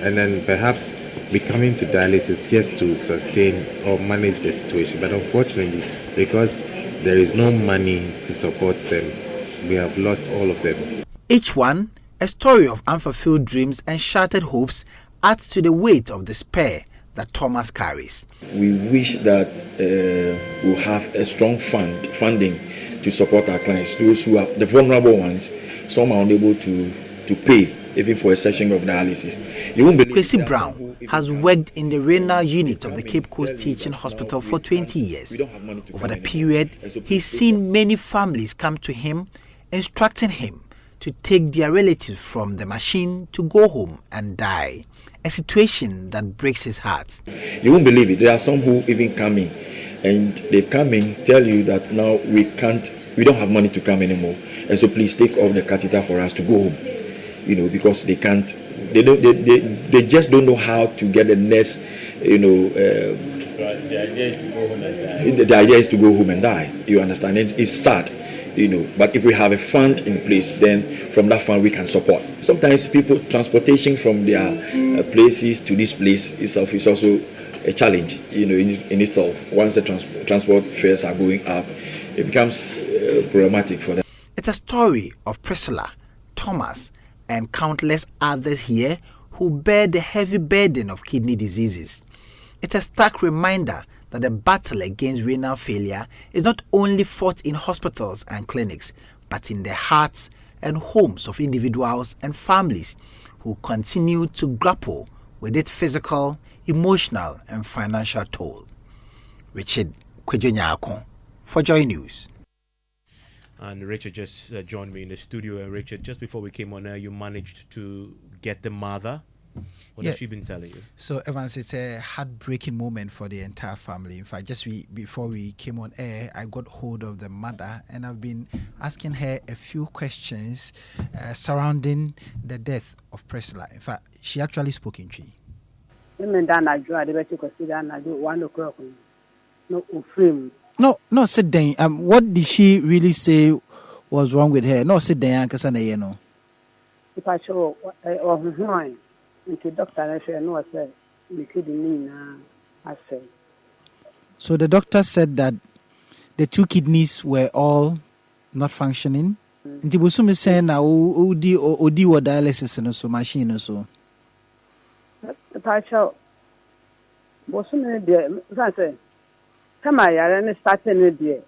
and then perhaps be coming to dialysis just to sustain or manage the situation. But unfortunately, because there is no money to support them, we have lost all of them. Each one, a story of unfulfilled dreams and shattered hopes, adds to the weight of despair that Thomas carries. We wish that we'll have a strong funding to support our clients, those who are the vulnerable ones. Some are unable to pay even for a session of dialysis. Kwesi Brown has worked in the renal unit of the Cape Coast Teaching Hospital for 20 years. Over the period, he's seen many families come to him, instructing him to take their relatives from the machine to go home and die, a situation that breaks his heart. You won't believe it. There are some who even come in, and they come in, tell you that now we don't have money to come anymore, and so please take off the catheter for us to go home. Because they can't, they just don't know how to get the nurse, the idea is to go home and die. You understand? It's sad, but if we have a fund in place, then from that fund we can support. Sometimes people, transportation from their places to this place itself is also a challenge, in itself. Once the transport fares are going up, it becomes problematic for them. It's a story of Priscilla, Thomas, and countless others here who bear the heavy burden of kidney diseases. It's a stark reminder that the battle against renal failure is not only fought in hospitals and clinics, but in the hearts and homes of individuals and families who continue to grapple with its physical, emotional, and financial toll. Richard Kwejo for Joy News. And Richard just joined me in the studio. Richard, just before we came on air, you managed to get the mother. What has she been telling you? So, Evans, it's a heartbreaking moment for the entire family. In fact, before we came on air, I got hold of the mother, and I've been asking her a few questions surrounding the death of Priscilla. In fact, she actually spoke in Twi. No, sit down. What did she really say was wrong with her? No, sit down, because I know. If I show into doctor, I know I said we couldn't I said. So the doctor said that the two kidneys were all not functioning. Nti busumi say na odi wo dialysis no so machine no so. If I show busumi dey say come here and start in there.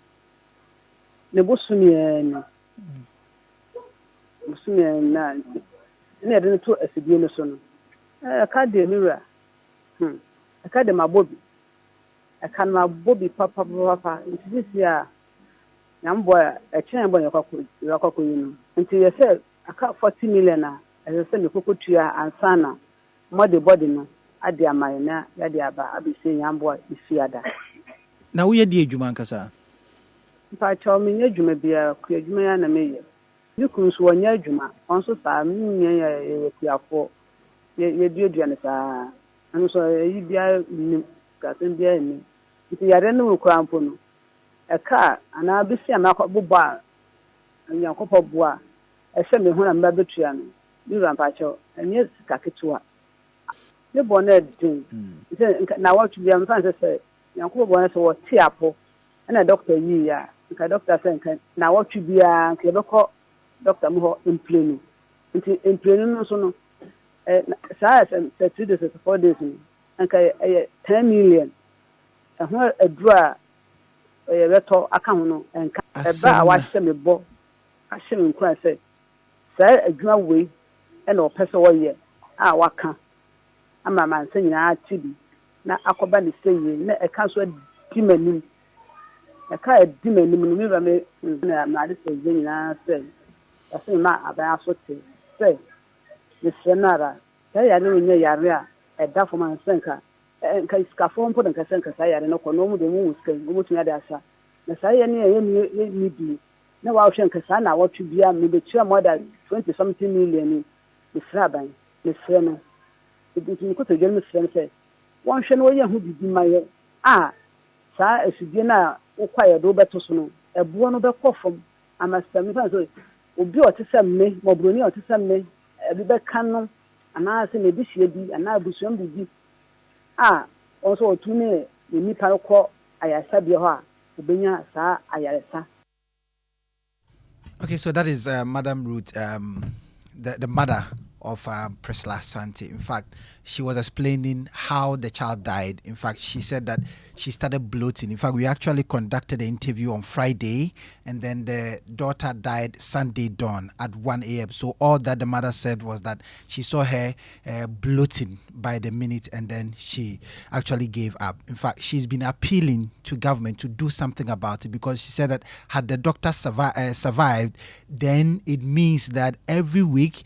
Ne busumi na ne dey to asibie no so no. Academia. Academy Bobby. I can my Bobby papa. This year, young boy, a chamber your cocoon. Until you said, I cut 40 million as I send the cocoa to your and sana. Muddy body no. I dear my na, Yadiaba, I be saying young boy is fiada. Now we are dear Jumancasa. If I tell me, you may be a queer man and mayor. You could swan your Juma, also time, you for. You do understand. And so you be a cousin bear me. If you are no crampono, a car, and I'll be seeing a bar and your copper bois. I send me when I'm babitrian. You rampacho, and yes, Kakitua. You bonnet thing. Now what to be on Francis said, your copper was tearful, and a doctor year. A doctor said, now what to be a cable Dr. Moho in planning. In planning, so no. 3 days to 4 days, and 10 million. And where a draw a retro account and I watch them a book. I shall inquire, say, sir, a draw way and no person year. Ah, what can I'm a man saying, I TV. Now, I could be saying, a council demon. A car demon, remember me, not saying, I said, I think my about say. The Senara, saa yare no nyɛ yare a ɛda fam ansanka nka iskafoɔ mpo na nkasa nkasa yare no kɔ na ɔmo de mu sika ɔmo tumi ade asa na saa yɛ ne yɛ ni bi na wɔahwɛ nkasa na wɔtwe bia me betua more than 20 something million ne sra ban ne sra no ebi me koto dwem sra no sɛ wɔnhwɛ no wɔyɛ ho bibi ma yɛ a saa asudie na wokɔ yɛ do bɛto so no ɛboɔ no bɛkɔ fam amasta me fa so obi ɔte sɛ me mɔbroni ɔte sɛ me ebi bɛka no anaasɛ na ebi hyia bi anaa abusuam bibi a ɔnso ɔtumi ne nipa kɔ ayaresa bia hɔ a obenya saa ayaresa. Okay, so that is Madam Ruth, the mother of Priscilla Asante. In fact, she was explaining how the child died. In fact, she said that she started bloating. In fact, we actually conducted the interview on Friday, and then the daughter died Sunday dawn at 1 a.m. So all that the mother said was that she saw her bloating by the minute, and then she actually gave up. In fact, she's been appealing to government to do something about it, because she said that had the doctor survived, then it means that every week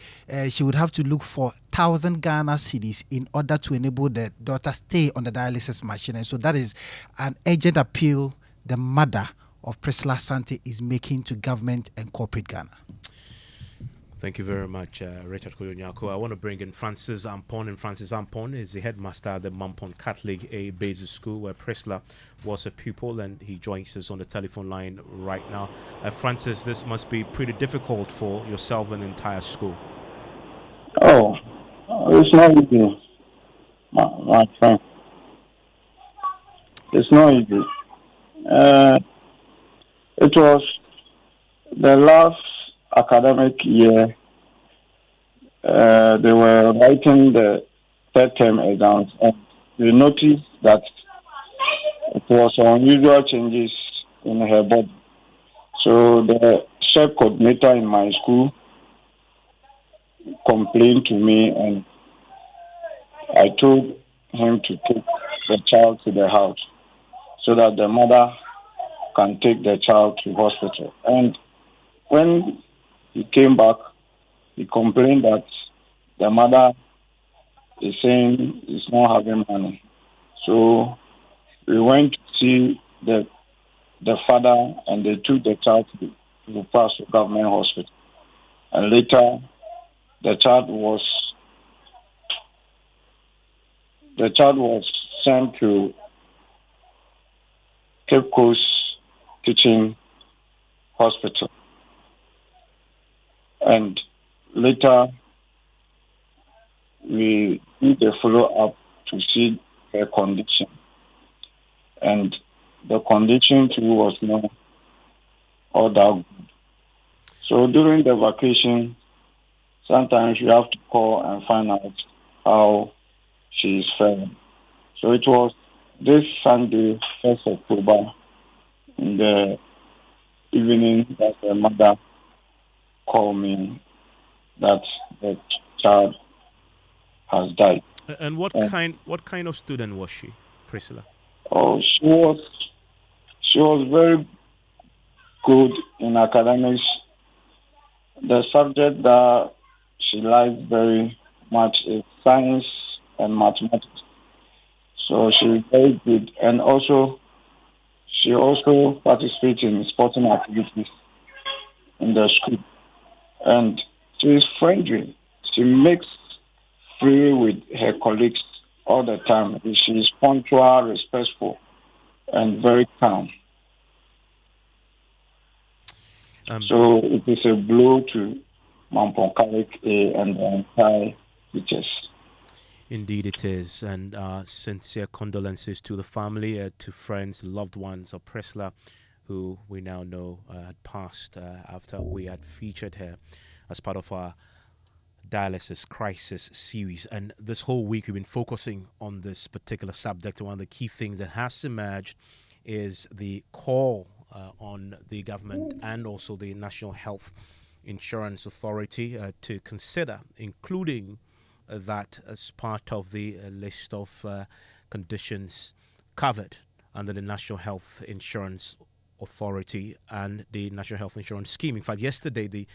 she would have to look for 1,000 Ghana cedis in order to enable the daughter stay on the dialysis machine. And so that is an urgent appeal the mother of Priscilla Asante is making to government and corporate Ghana. Thank you very much, Richard Koyonyako. I want to bring in Francis Ampon. And Francis Ampon is the headmaster at the Mampon Catholic A Basic School, where Priscilla was a pupil, and he joins us on the telephone line right now. Francis, this must be pretty difficult for yourself and the entire school. Oh, it's not easy, my friend. It's not easy. It was the last academic year. They were writing the third term exams, and we noticed that it was unusual changes in her body. So the chef coordinator in my school complained to me, and I told him to take the child to the house so that the mother can take the child to hospital. And when he came back, he complained that the mother is saying he's not having money. So we went to see the father, and they took the child to Pastor Government Hospital. And later, the child was sent to Cape Coast Teaching Hospital. And later, we did a follow-up to see her condition. And the condition too was not all that good. So during the vacation, sometimes you have to call and find out how she is faring. So it was this Sunday, 1st October, in the evening, that the mother called me that the child has died. And what kind of student was she, Priscilla? Oh, she was very good in academics. The subject that she liked very much is science and mathematics. So she's very good, and also she also participates in sporting activities in the school. And she's friendly. She makes free with her colleagues all the time. She's punctual, respectful, and very calm. So it is a blow to Mampon Catholic A and the entire teachers. Indeed it is, and sincere condolences to the family, to friends, loved ones of Priscilla, who we now know had passed after we had featured her as part of our dialysis crisis series. And this whole week we've been focusing on this particular subject. One of the key things that has emerged is the call on the government and also the National Health Insurance Authority to consider including that as part of the list of conditions covered under the National Health Insurance Authority and the National Health Insurance Scheme. In fact, yesterday the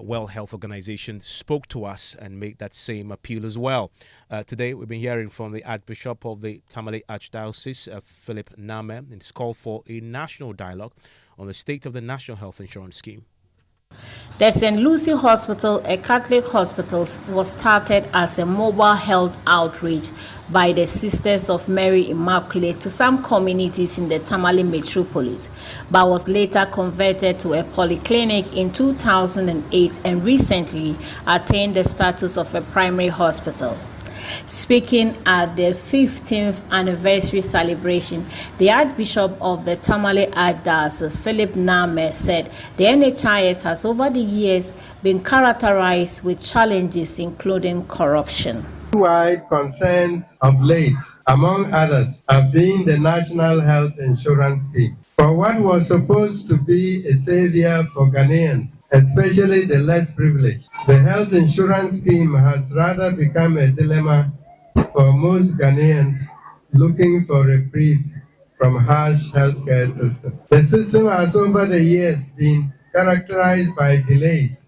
World Health Organization spoke to us and made that same appeal as well. Today we've been hearing from the Archbishop of the Tamale Archdiocese, Philip Name. It's called for a national dialogue on the state of the National Health Insurance Scheme. The St. Lucie Hospital, a Catholic hospital, was started as a mobile health outreach by the Sisters of Mary Immaculate to some communities in the Tamale metropolis, but was later converted to a polyclinic in 2008 and recently attained the status of a primary hospital. Speaking at the 15th anniversary celebration, the Archbishop of the Tamale Archdiocese, Philip Name, said the NHIS has over the years been characterized with challenges including corruption. Wide concerns of late, among others, have been the National Health Insurance Scheme. For what was supposed to be a savior for Ghanaians, especially the less privileged, the health insurance scheme has rather become a dilemma for most Ghanaians looking for reprieve from harsh healthcare system. The system has over the years been characterized by delays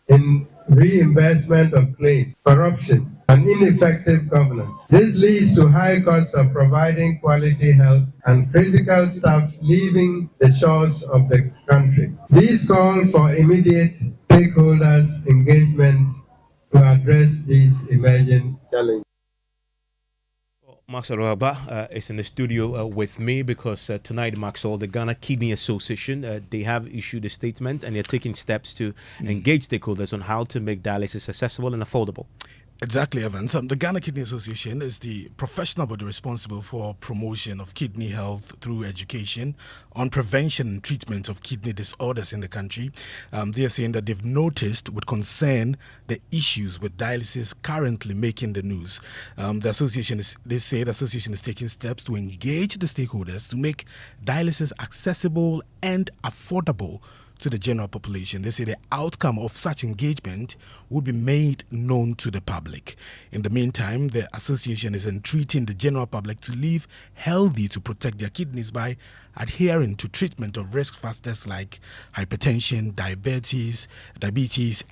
in reimbursement of claims, corruption, and ineffective governance. This leads to high costs of providing quality health and critical staff leaving the shores of the country. These call for immediate stakeholders' engagement to address these emerging challenges. Maxwell Roaba is in the studio with me because tonight, Maxwell, the Ghana Kidney Association, they have issued a statement and they're taking steps to engage stakeholders on how to make dialysis accessible and affordable. Exactly, Evans. The Ghana Kidney Association is the professional body responsible for promotion of kidney health through education on prevention and treatment of kidney disorders in the country. They are saying that they've noticed with concern the issues with dialysis currently making the news. They say the association is taking steps to engage the stakeholders to make dialysis accessible and affordable to the general population. They say the outcome of such engagement would be made known to the public. In the meantime, the association is entreating the general public to live healthy to protect their kidneys by adhering to treatment of risk factors like hypertension, diabetes,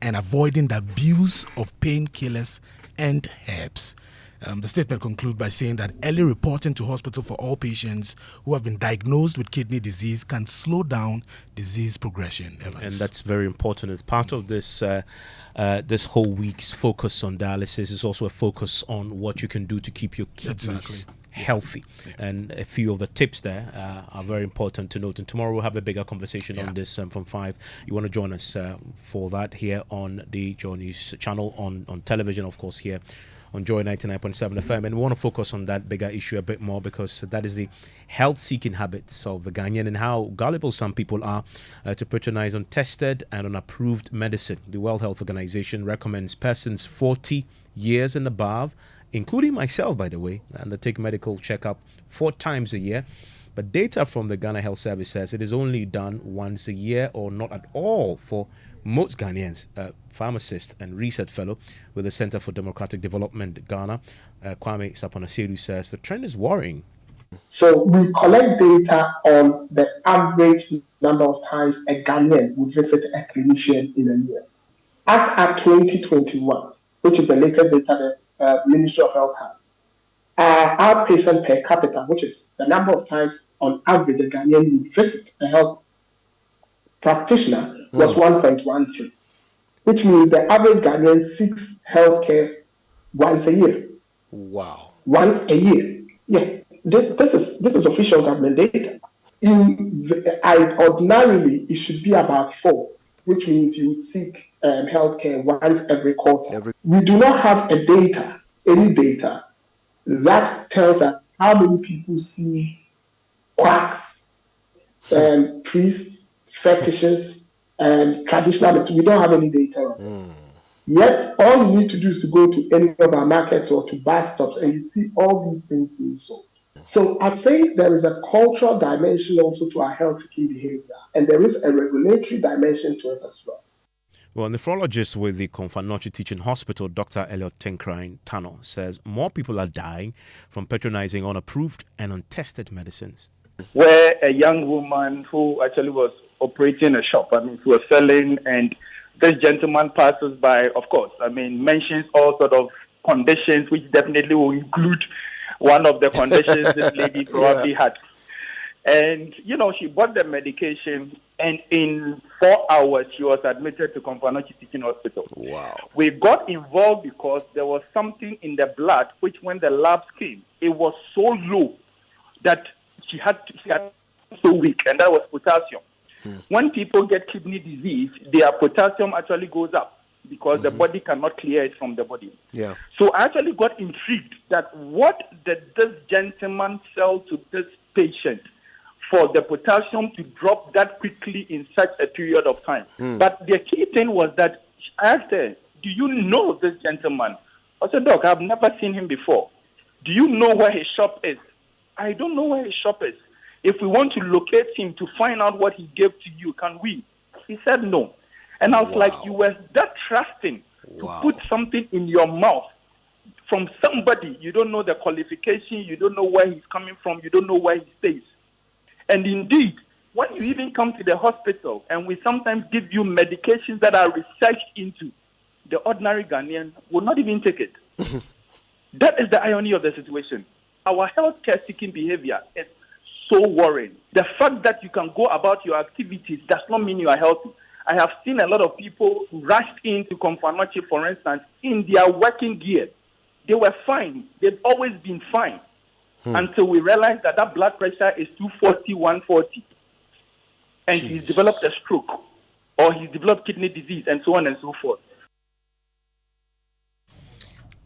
and avoiding the abuse of painkillers and herbs. The statement concludes by saying that early reporting to hospital for all patients who have been diagnosed with kidney disease can slow down disease progression. Evans. And that's very important. As part of this this whole week's focus on dialysis is also a focus on what you can do to keep your kidneys healthy. Yeah. And a few of the tips there are very important to note. And tomorrow we'll have a bigger conversation on this from 5. You want to join us for that here on the Joy News channel, on television, of course, here on Joy 99.7 FM, and we want to focus on that bigger issue a bit more because that is the health-seeking habits of the Ghanaian and how gullible some people are to patronize untested and unapproved medicine. The World Health Organization recommends persons 40 years and above, including myself, by the way, undertake medical checkup 4 times a year. But data from the Ghana Health Service says it is only done once a year or not at all for most Ghanaians. Pharmacist and research fellow with the Center for Democratic Development, Ghana, Kwame Sapanasedu, says the trend is worrying. So we collect data on the average number of times a Ghanaian would visit a clinician in a year. As at 2021, which is the latest data the Ministry of Health has, our patient per capita, which is the number of times on average a Ghanaian would visit a health practitioner, was 1.13, which means the average Ghanaian seeks healthcare once a year. Wow. Once a year. Yeah. This is official government data. Ordinarily, it should be about 4, which means you would seek healthcare once every quarter. We do not have any data that tells us how many people see quacks, priests, fetishes, and traditional medicine. We don't have any data on it. Yet, all you need to do is to go to any of our markets or to bus stops and you see all these things being sold. So I'd say there is a cultural dimension also to our health-seeking behavior, and there is a regulatory dimension to it as well. Well, a nephrologist with the Konfanochi Teaching Hospital, Dr. Elliot Tenkrine Tano, says more people are dying from patronizing unapproved and untested medicines. where a young woman who actually was operating a shop, she was selling, and this gentleman passes by, of course, mentions all sort of conditions, which definitely will include one of the conditions this lady probably had. And, she bought the medication, and in 4 hours, she was admitted to Komfanochi Teaching Hospital. Wow. We got involved because there was something in the blood, which when the labs came, it was so low that she had so weak, and that was potassium. When people get kidney disease, their potassium actually goes up because the body cannot clear it from the body. Yeah. So I actually got intrigued that what did this gentleman sell to this patient for the potassium to drop that quickly in such a period of time? But the key thing was that I asked her, do you know this gentleman? I said, Doc, I've never seen him before. Do you know where his shop is? I don't know where his shop is. If we want to locate him to find out what he gave to you, can we? He said no. And I was like, you were that trusting to put something in your mouth from somebody. You don't know the qualification. You don't know where he's coming from. You don't know where he stays. And indeed, when you even come to the hospital and we sometimes give you medications that are researched into, the ordinary Ghanaian will not even take it. That is the irony of the situation. Our healthcare seeking behavior is so worrying. The fact that you can go about your activities does not mean you are healthy. I have seen a lot of people rushed into Komfanochi, for instance, in their working gear. They were fine. They've always been fine until we realized that blood pressure is 240, 140. And he's developed a stroke or he's developed kidney disease and so on and so forth.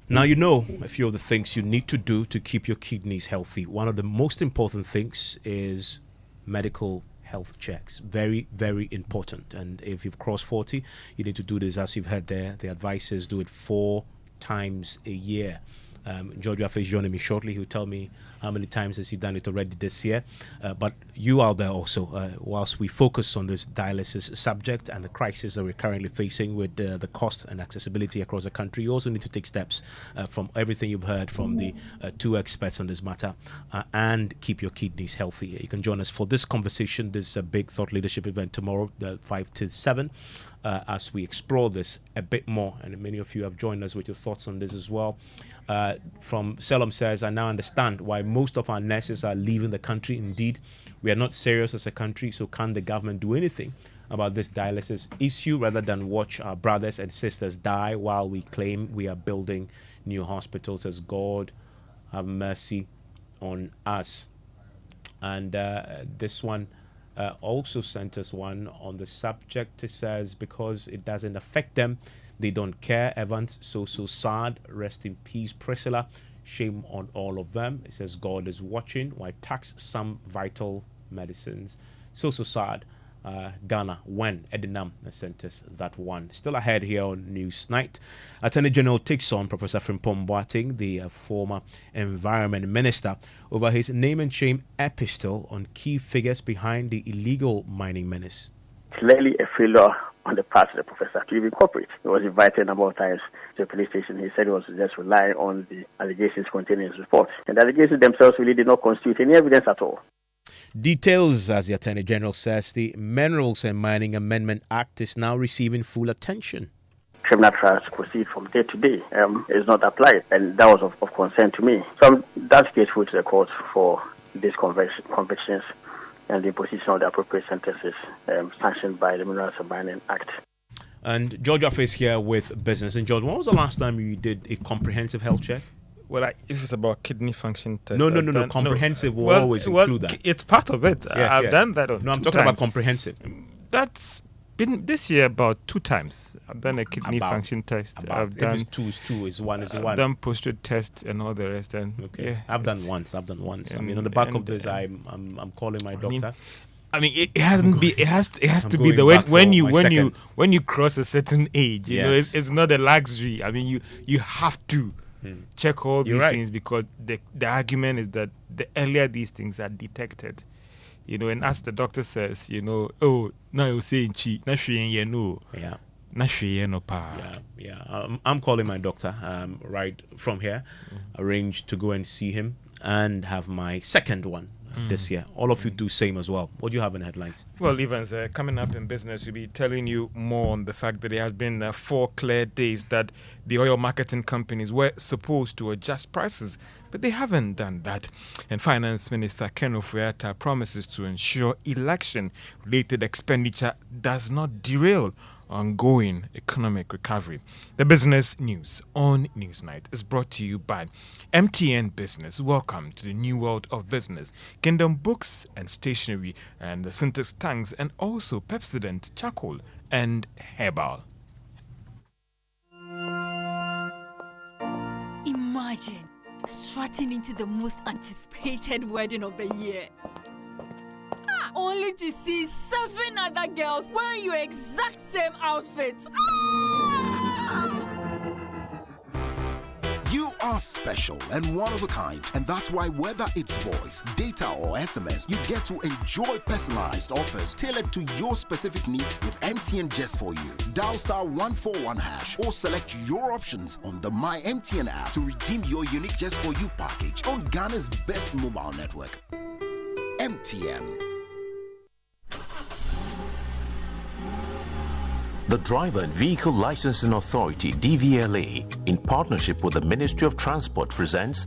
Now, a few of the things you need to do to keep your kidneys healthy. One of the most important things is medical health checks. Very, very important. And if you've crossed 40, you need to do this, as you've heard there. The advice is do it 4 times a year. George Rafa is joining me shortly. He'll tell me how many times has he done it already this year. But you out there also, whilst we focus on this dialysis subject and the crisis that we're currently facing with the cost and accessibility across the country, you also need to take steps from everything you've heard from the 2 experts on this matter and keep your kidneys healthy. You can join us for this conversation, this big thought leadership event tomorrow, 5 to 7. As we explore this a bit more, and many of you have joined us with your thoughts on this as well. From Selam says, I now understand why most of our nurses are leaving the country. Indeed, we are not serious as a country, so can the government do anything about this dialysis issue rather than watch our brothers and sisters die while we claim we are building new hospitals? As God have mercy on us. And this one also sent us one on the subject. It says, because it doesn't affect them, they don't care. Evans, so sad. Rest in peace, Priscilla. Shame on all of them. It says, God is watching. Why tax some vital medicines? So sad. Ghana, when Edinam sent us that one. Still ahead here on News Night. Attorney General takes on Professor Frimpong Boateng, the former Environment Minister, over his name and shame epistle on key figures behind the illegal mining menace. Clearly a failure on the part of the professor to even cooperate. He was invited a number of times to the police station. He said he was just relying on the allegations contained in his report. And the allegations themselves really did not constitute any evidence at all. Details, as the Attorney General says, the Minerals and Mining Amendment Act is now receiving full attention. Criminal trials proceed from day to day. Is not applied, and that was of concern to me. So that's grateful to the court for these convictions and the imposition of the appropriate sentences sanctioned by the Minerals and Mining Act. And George Rafa is here with business. And George, when was the last time you did a comprehensive health check? Well, if it's about kidney function test... No. Comprehensive will always include that. It's part of it. Yes, I've done that I'm talking about comprehensive. That's been this year about 2 times. I've done a kidney function test. I've done, if it's 2 is 1 is 1. I've done post-trade tests and all the rest. And okay. I've done once. I mean, on the back of this, I'm calling my doctor. I mean, it hasn't be. It has to be the when you cross a certain age. You know, it's not a luxury. I mean, you have to check all these things because the argument is that the earlier these things are detected, and as the doctor says, now you're saying chi, na shwe no, na shwe no pa. I'm calling my doctor right from here, arranged to go and see him and have my second one this year. All of you do same as well. What do you have in the headlines? Well, Evans, coming up in business, we'll be telling you more on the fact that there has been 4 clear days that the oil marketing companies were supposed to adjust prices, but they haven't done that. And Finance Minister Ken Ofori-Atta promises to ensure election-related expenditure does not derail ongoing economic recovery. The business news on Newsnight is brought to you by MTN Business. Welcome to the new world of business. Kingdom Books and Stationery and the Syntex Tanks, and also Pepsodent Charcoal and Herbal. Imagine strutting into the most anticipated wedding of the year, only to see 7 other girls wearing your exact same outfit. You are special and one of a kind, and that's why whether it's voice, data, or SMS, you get to enjoy personalized offers tailored to your specific needs with MTN Just For You. Dial *141# or select your options on the My MTN app to redeem your unique Just For You package on Ghana's best mobile network. MTN. The Driver and Vehicle Licensing Authority, DVLA, in partnership with the Ministry of Transport, presents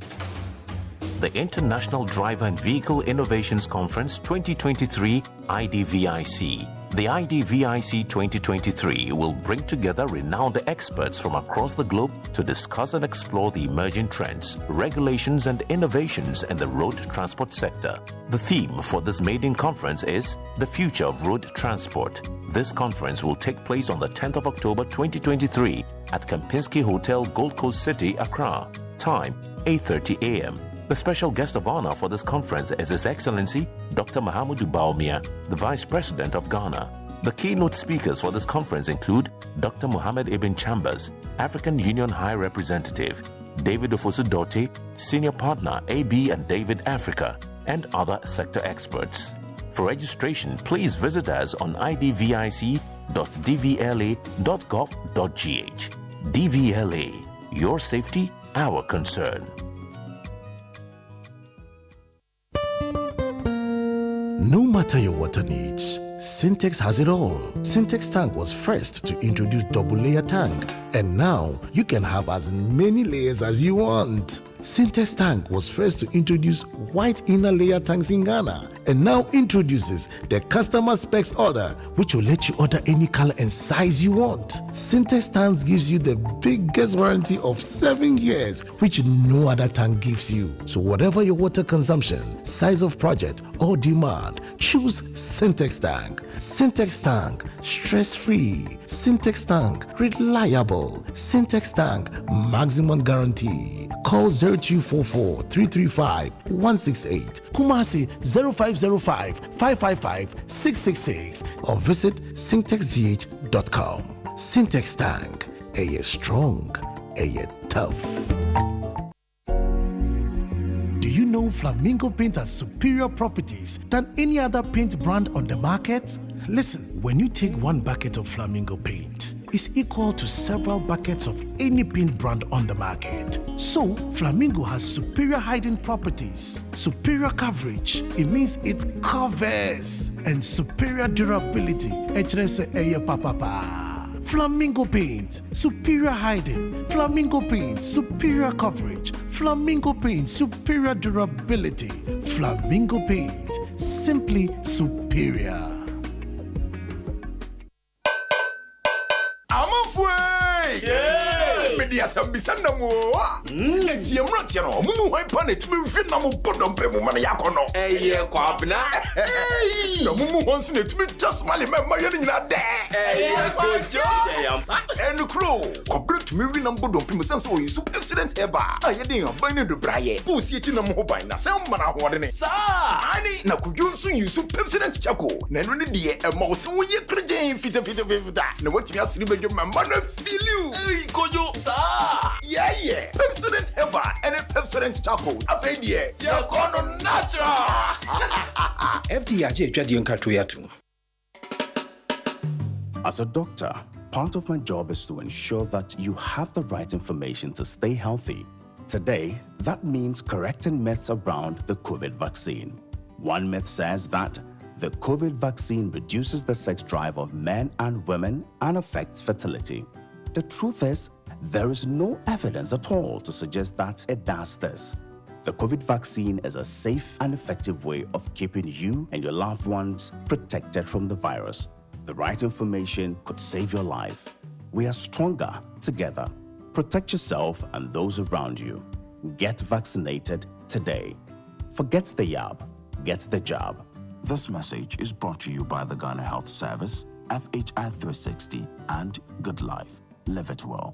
the International Driver and Vehicle Innovations Conference 2023 IDVIC. The IDVIC 2023 will bring together renowned experts from across the globe to discuss and explore the emerging trends, regulations, and innovations in the road transport sector. The theme for this maiden conference is The Future of Road Transport. This conference will take place on the 10th of October 2023 at Kempinski Hotel, Gold Coast City, Accra. Time, 8:30 a.m. The special guest of honor for this conference is His Excellency Dr. Mahamudu Bawumia, the Vice President of Ghana. The keynote speakers for this conference include Dr. Mohammed Ibn Chambers, African Union High Representative, David Ofosu-Dorte, Senior Partner AB and David Africa, and other sector experts. For registration, please visit us on idvic.dvla.gov.gh. DVLA, your safety, our concern. No matter your water needs, Syntex has it all. Syntex Tank was first to introduce double layer tank, and now you can have as many layers as you want. Syntex Tank was first to introduce white inner layer tanks in Ghana, and now introduces the customer specs order, which will let you order any color and size you want. Syntex Tanks gives you the biggest warranty of 7 years, which no other tank gives you. So whatever your water consumption, size of project, or demand, choose Syntex Tank. Syntex Tank, stress-free. Syntex Tank, reliable. Syntex Tank, maximum guarantee. Call 0244 335 168, Kumasi 0505 555 666, or visit syntexgh.com. Syntex Tank, a year strong, a year tough. Do you know Flamingo Paint has superior properties than any other paint brand on the market? Listen, when you take 1 bucket of Flamingo Paint, it's equal to several buckets of any paint brand on the market. So, Flamingo has superior hiding properties, superior coverage, it means it covers, and superior durability. Flamingo Paint, superior hiding. Flamingo Paint, superior coverage. Flamingo Paint, superior durability. Flamingo Paint, simply superior. Media Sambisanda Moa. Eti Emrati no, mumu hoi pane tumi mfi na mo bodom pe mo man yakono. Kwabna. No mumu honsu ne tumi just mali me ma yeni nyina de. Kojo. En kro, kwabra tumi wi na bodom pe mo sense o yisu accident eba. Ayede yan ban ne do braye. Ko si eti na mo ban na sem ma na hoode ne. Sa, ani na kudwo nsu yisu accident chako. Na no ne de e ma wo se wo ye krejen fita. Na watimi asiri bedwo ma na feel you. Kojo. Yeah. Pepsodent Heba and a Pepsodent Charcoal. Afedie. You're gonna natural. FDIJ Jadian Katuyatu. As a doctor, part of my job is to ensure that you have the right information to stay healthy. Today, that means correcting myths around the COVID vaccine. One myth says that the COVID vaccine reduces the sex drive of men and women and affects fertility. The truth is, there is no evidence at all to suggest that it does this. The COVID vaccine is a safe and effective way of keeping you and your loved ones protected from the virus. The right information could save your life. We are stronger together. Protect yourself and those around you. Get vaccinated today. Forget the yab, get the job. This message is brought to you by the Ghana Health Service, FHI 360, and Good Life. Live it well.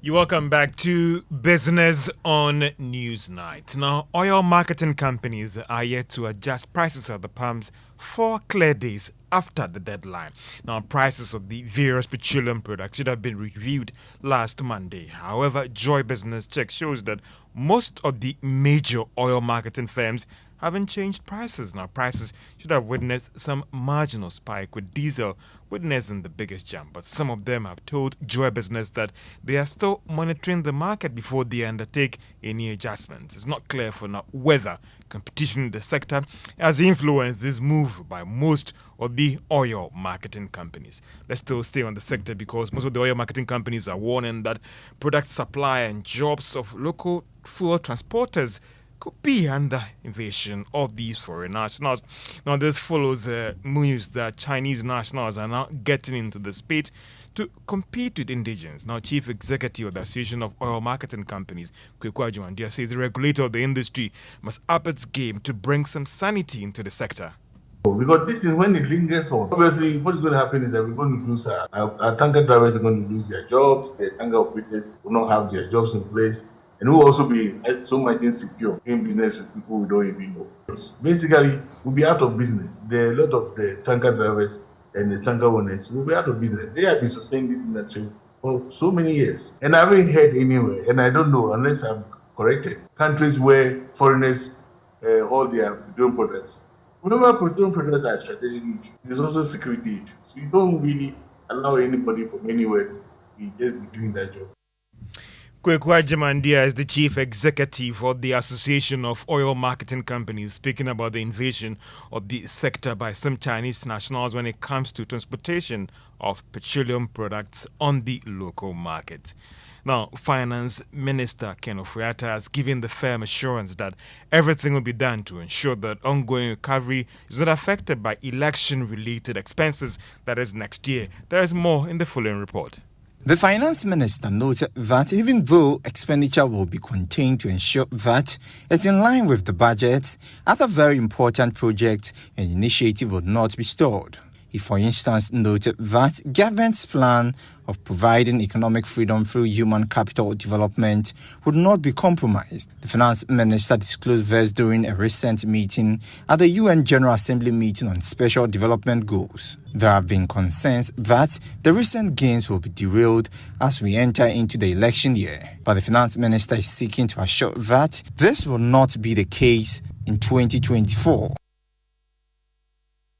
You're welcome back to Business on Newsnight. Now, oil marketing companies are yet to adjust prices at the pumps 4 clear days after the deadline. Now, prices of the various petroleum products should have been reviewed last Monday. However, Joy Business Check shows that most of the major oil marketing firms haven't changed prices. Now, prices should have witnessed some marginal spike, with diesel witnessing the biggest jump. But some of them have told Joy Business that they are still monitoring the market before they undertake any adjustments. It's not clear for now whether competition in the sector has influenced this move by most of the oil marketing companies. Let's still stay on the sector because most of the oil marketing companies are warning that product supply and jobs of local fuel transporters could be under invasion of these foreign nationals. Now, this follows news that Chinese nationals are now getting into the space to compete with indigenous. Now, Chief Executive of the Association of Oil Marketing Companies, Kweku Ajumandia, says the regulator of the industry must up its game to bring some sanity into the sector. Because this is when it lingers on. Obviously, what's going to happen is that we're going to lose our tanker drivers are going to lose their jobs, the tanker operators will not have their jobs in place. And we'll also be so much insecure in business with people we don't even know. Basically, we'll be out of business. There are a lot of the tanker drivers and the tanker owners will be out of business. They have been sustaining this industry for so many years. And I haven't heard anywhere, and I don't know unless I'm corrected, countries where foreigners hold their petroleum products. Remember, petroleum products are strategic issue. There's also security issue. So you don't really allow anybody from anywhere to just be doing that job. Kweku Ajumandia is the chief executive of the Association of Oil Marketing Companies, speaking about the invasion of the sector by some Chinese nationals when it comes to transportation of petroleum products on the local market. Now, Finance Minister Ken Ofori-Atta has given the firm assurance that everything will be done to ensure that ongoing recovery is not affected by election-related expenses that is next year. There is more in the following report. The finance minister noted that even though expenditure will be contained to ensure that it's in line with the budget, other very important projects and initiatives will not be stalled. He, for instance, noted that government's plan of providing economic freedom through human capital development would not be compromised. The finance minister disclosed this during a recent meeting at the UN General Assembly meeting on special development goals. There have been concerns that the recent gains will be derailed as we enter into the election year, but the finance minister is seeking to assure that this will not be the case in 2024.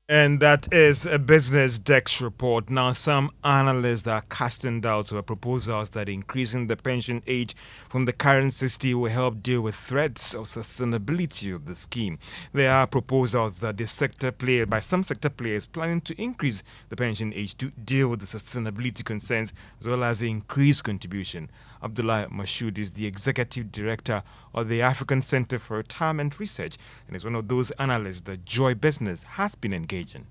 And that is a Business Desk report. Now, some analysts are casting doubts over proposals that increasing the pension age from the current 60 will help deal with threats of sustainability of the scheme. There are proposals that by some sector players planning to increase the pension age to deal with the sustainability concerns as well as the increased contribution. Abdullah Mashoud is the executive director of the African Center for Retirement Research and is one of those analysts that Joy Business has been engaging.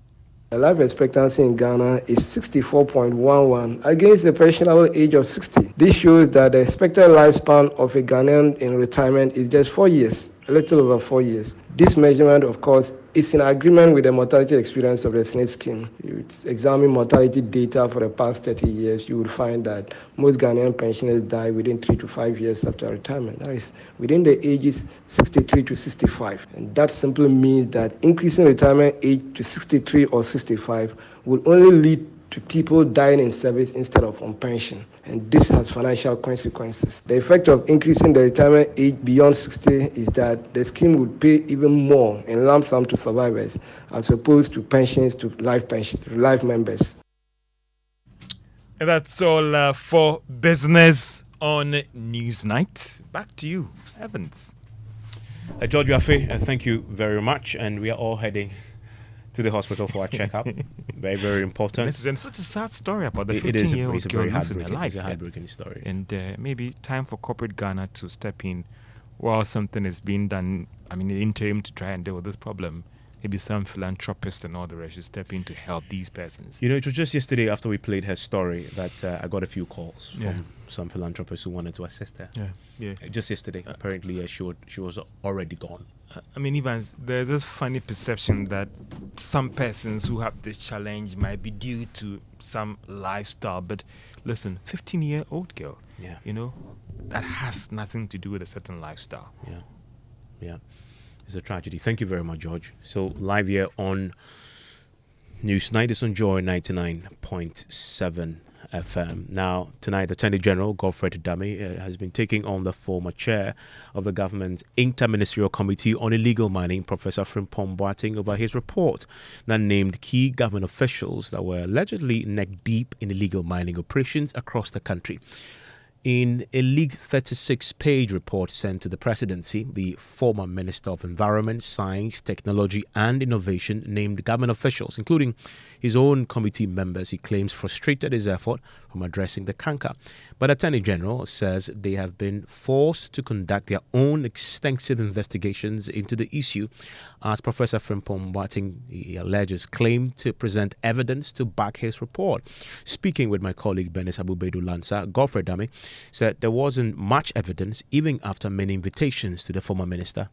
The life expectancy in Ghana is 64.11 against the pensionable age of 60. This shows that the expected lifespan of a Ghanaian in retirement is just 4 years, a little over 4 years. This measurement, of course, is in agreement with the mortality experience of the SNIT scheme. You examine mortality data for the past 30 years, you will find that most Ghanaian pensioners die within 3 to 5 years after retirement. That is within the ages 63 to 65. And that simply means that increasing retirement age to 63 or 65 will only lead to people dying in service instead of on pension. And this has financial consequences. The effect of increasing the retirement age beyond 60 is that the scheme would pay even more in lump sum to survivors as opposed to pensions to life members. And that's all for business on Newsnight. Back to you, Evans. George Afe, thank you very much. And we are all heading to the hospital for a checkup. Very, very important. This is such a sad story about the 15-year-old girl losing her life. It's a heartbreaking story. And maybe time for corporate Ghana to step in while something is being done, in the interim, to try and deal with this problem. Maybe some philanthropists and all the rest should step in to help these persons. It was just yesterday after we played her story that I got a few calls from some philanthropists who wanted to assist her. Yeah. Just yesterday. Apparently, she was already gone. Evans, there's this funny perception that some persons who have this challenge might be due to some lifestyle. But listen, 15-year-old girl, that has nothing to do with a certain lifestyle. Yeah. It's a tragedy. Thank you very much, George. So live here on Newsnight is on Joy 99.7 FM. Now, tonight, Attorney General Godfrey Dame has been taking on the former chair of the government's Interministerial Committee on Illegal Mining, Professor Frimpong Boateng, over his report that named key government officials that were allegedly neck deep in illegal mining operations across the country. In a leaked 36-page report sent to the presidency, the former Minister of Environment, Science, Technology and Innovation named government officials, including his own committee members he claims frustrated his effort from addressing the canker. But Attorney General says they have been forced to conduct their own extensive investigations into the issue, as Professor Frimpong Boateng, he alleges, claimed to present evidence to back his report. Speaking with my colleague Benis Abubedu Lansa, Godfrey Dame said there wasn't much evidence even after many invitations to the former minister.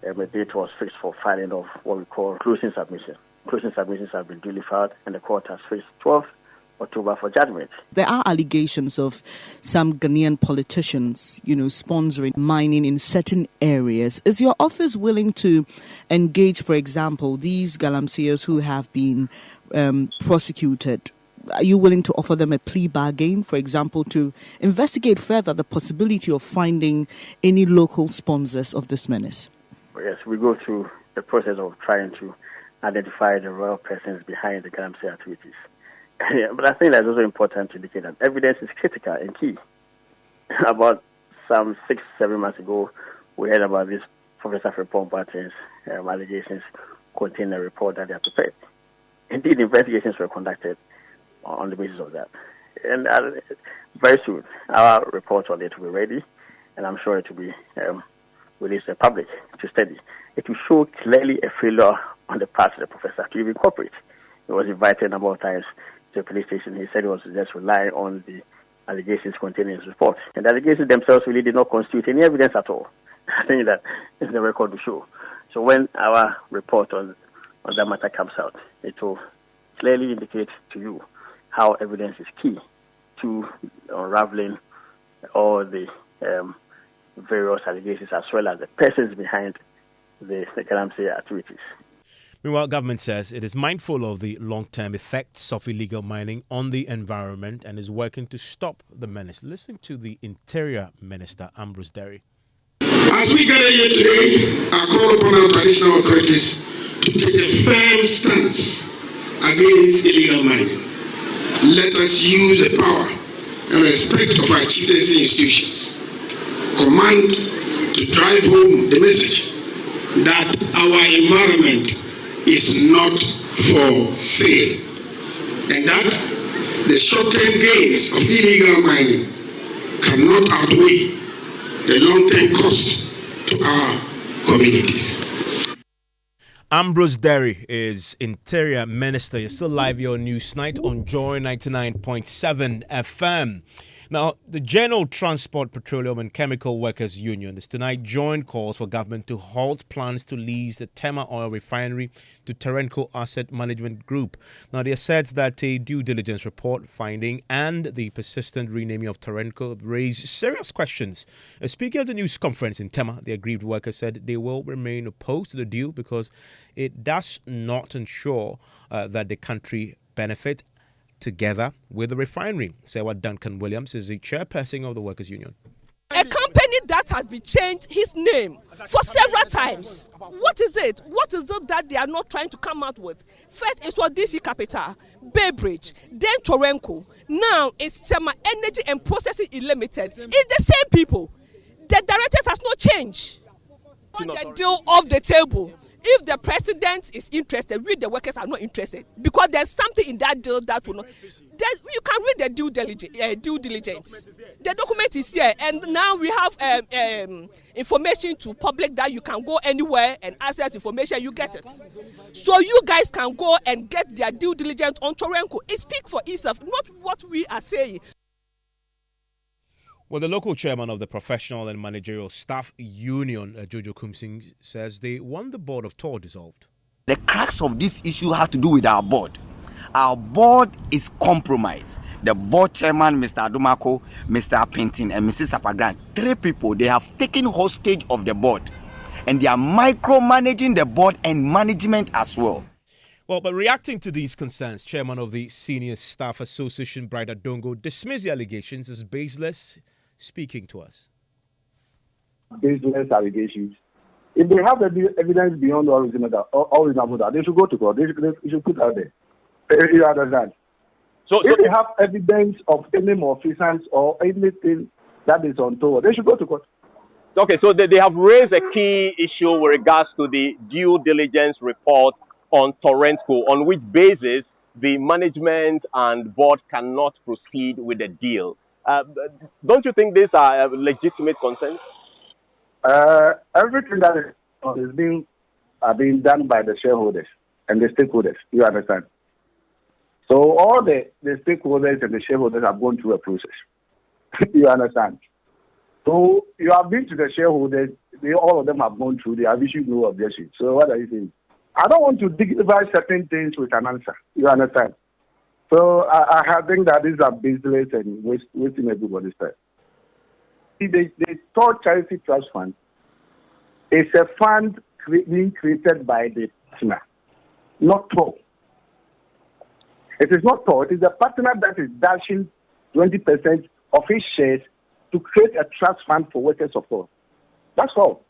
A date was fixed for filing of what we call closing submission. Closing submissions have been duly filed and the court has fixed 12th October for judgment. There are allegations of some Ghanaian politicians, sponsoring mining in certain areas. Is your office willing to engage, for example, these galamseers who have been prosecuted? Are you willing to offer them a plea bargain, for example, to investigate further the possibility of finding any local sponsors of this menace? Yes, we go through the process of trying to identify the real persons behind the galamsey activities. But I think that's also important to indicate that evidence is critical and key. About some 6-7 months ago, we heard about this Professor Frimpong Boateng's allegations contained a report that they have prepared. Indeed, investigations were conducted on the basis of that. And very soon, our report on it will be ready, and I'm sure it will be released to the public to study. It will show clearly a failure on the part of the professor to even cooperate. He was invited a number of times to the police station. He said he was just relying on the allegations contained in his report. And the allegations themselves really did not constitute any evidence at all. I think that is the record to show. So when our report on that matter comes out, it will clearly indicate to you how evidence is key to unraveling all the various allegations as well as the persons behind the galamsey activities. Meanwhile, government says it is mindful of the long-term effects of illegal mining on the environment and is working to stop the menace. Listen to the Interior Minister, Ambrose Derry. As we gather here today, I call upon our traditional authorities to take a firm stance against illegal mining. Let us use the power and respect of our chieftaincy institutions. Command to drive home the message that our environment is not for sale, and that the short-term gains of illegal mining cannot outweigh the long-term cost to our communities. Ambrose Derry is Interior Minister. You're still live here on Newsnight on Joy 99.7 FM. Now, the General Transport, Petroleum and Chemical Workers Union is tonight joined calls for government to halt plans to lease the Tema oil refinery to Terenco Asset Management Group. Now, they said that a due diligence report finding and the persistent renaming of Terenco raised serious questions. Speaking at the news conference in Tema, the aggrieved workers said they will remain opposed to the deal because it does not ensure that the country benefit together with the refinery. Sarah Duncan Williams is the chairperson of the Workers' Union. A company that has been changed his name for several times. What is it? What is it that they are not trying to come out with? First, it was DC Capital, Bay Bridge, then Torenko. Now it's Tema Energy and Processing Limited. It's the same people. The directors has not changed. The deal off the table. If the president is interested, we the workers are not interested because there's something in that deal that will not. You can read the due diligence. The document is here, and now we have information to public that you can go anywhere and access information. You get it, so you guys can go and get their due diligence on Torenko. It speaks for itself, not what we are saying. Well, the local chairman of the Professional and Managerial Staff Union, Jojo Kumsing, says they want the board of TOR dissolved. The crux of this issue has to do with our board. Our board is compromised. The board chairman, Mr. Adumako, Mr. Pintin, and Mrs. Sapagran, 3 people, they have taken hostage of the board. And they are micromanaging the board and management as well. Well, but reacting to these concerns, chairman of the Senior Staff Association, Brider Dongo, dismissed the allegations as baseless, speaking to us. Baseless allegations. If they have evidence beyond all reasonable doubt, they should go to court. They should put out there. You understand? So if they have evidence of any malfeasance or anything that is untoward, they should go to court. Okay, so they have raised a key issue with regards to the due diligence report on Torenko, on which basis the management and board cannot proceed with the deal. Don't you think these are legitimate concerns? Everything that is being done by the shareholders and the stakeholders, you understand? So all the stakeholders and the shareholders have gone through a process. You understand? So you have been to the shareholders, all of them have gone through, they have issued no objection. So what are you saying? I don't want to dignify certain things with an answer. You understand? So I think that these are baseless and wasting everybody's time. The TOR Charity Trust Fund is a fund being created by the partner, not TOR. It is not TOR. It is the partner that is dashing 20% of his shares to create a trust fund for workers of TOR. That's all.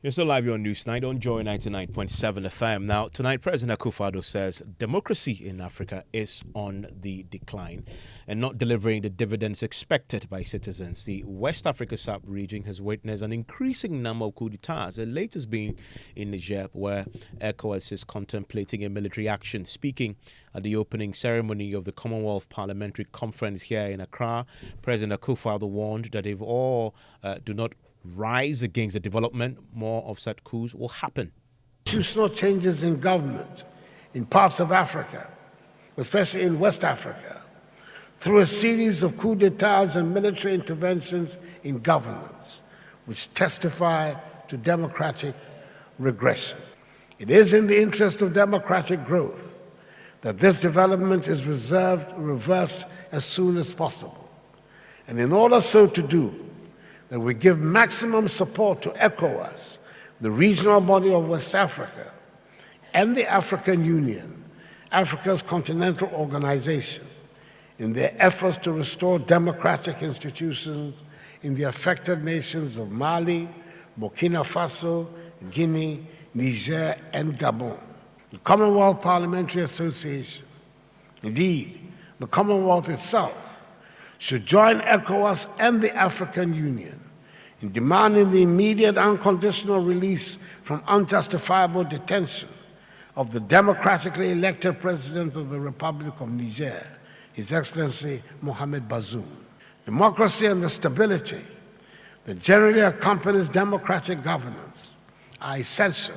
You're still live on Newsnight on Joy 99.7 FM. Now, tonight, President Akufo-Addo says democracy in Africa is on the decline and not delivering the dividends expected by citizens. The West Africa sub-region has witnessed an increasing number of coup d'etats, the latest being in Niger, where ECOWAS is contemplating a military action. Speaking at the opening ceremony of the Commonwealth Parliamentary Conference here in Accra, President Akufo-Addo warned that if all do not rise against the development, more of such coups will happen. Institutional changes in government in parts of Africa, especially in West Africa, through a series of coups d'etats and military interventions in governance, which testify to democratic regression. It is in the interest of democratic growth that this development is reversed as soon as possible. And in order so to do, that we give maximum support to ECOWAS, the regional body of West Africa, and the African Union, Africa's continental organization, in their efforts to restore democratic institutions in the affected nations of Mali, Burkina Faso, Guinea, Niger, and Gabon. The Commonwealth Parliamentary Association, indeed, the Commonwealth itself, should join ECOWAS and the African Union in demanding the immediate unconditional release from unjustifiable detention of the democratically elected President of the Republic of Niger, His Excellency Mohamed Bazoum. Democracy and the stability that generally accompanies democratic governance are essential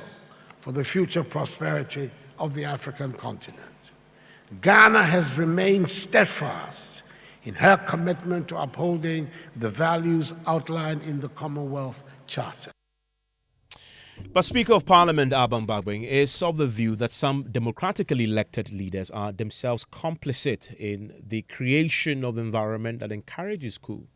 for the future prosperity of the African continent. Ghana has remained steadfast in her commitment to upholding the values outlined in the Commonwealth Charter. But Speaker of Parliament Abang Bagbing is of the view that some democratically elected leaders are themselves complicit in the creation of an environment that encourages coup.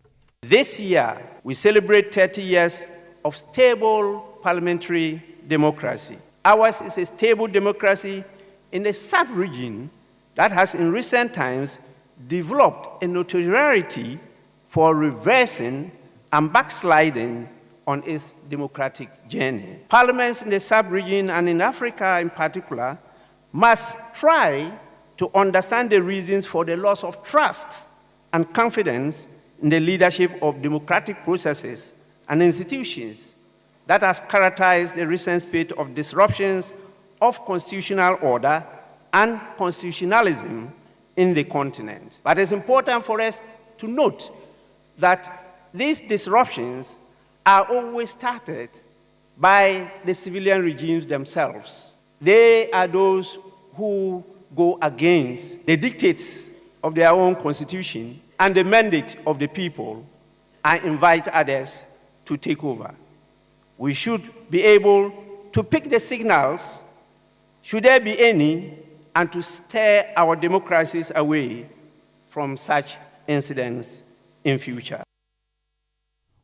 This year, we celebrate 30 years of stable parliamentary democracy. Ours is a stable democracy in a sub-region that has in recent times developed a notoriety for reversing and backsliding on its democratic journey. Parliaments in the sub-region and in Africa in particular must try to understand the reasons for the loss of trust and confidence in the leadership of democratic processes and institutions that has characterized the recent spate of disruptions of constitutional order and constitutionalism in the continent. But it's important for us to note that these disruptions are always started by the civilian regimes themselves. They are those who go against the dictates of their own constitution and the mandate of the people and invite others to take over. We should be able to pick the signals, should there be any, and to steer our democracies away from such incidents in future.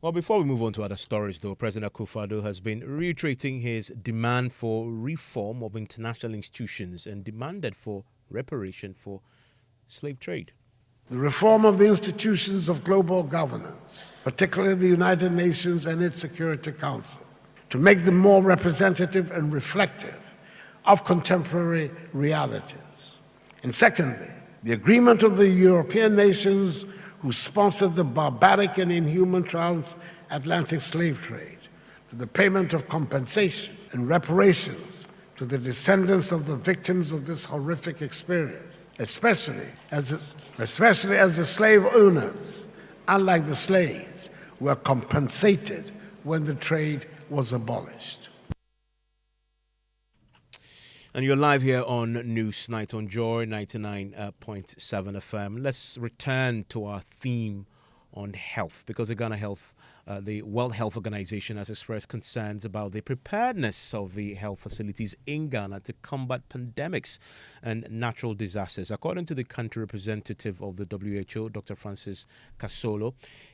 Well, before we move on to other stories, though, President Akufo-Addo has been reiterating his demand for reform of international institutions and demanded for reparation for slave trade. The reform of the institutions of global governance, particularly the United Nations and its Security Council, to make them more representative and reflective of contemporary realities. And secondly, the agreement of the European nations who sponsored the barbaric and inhuman transatlantic slave trade, to the payment of compensation and reparations to the descendants of the victims of this horrific experience, especially as the slave owners, unlike the slaves, were compensated when the trade was abolished. And you're live here on News Night on Joy 99.7 FM. Let's return to our theme on health, because the the World Health Organization has expressed concerns about the preparedness of the health facilities in Ghana to combat pandemics and natural disasters. According to the country representative of the WHO, Dr. Francis Kasolo,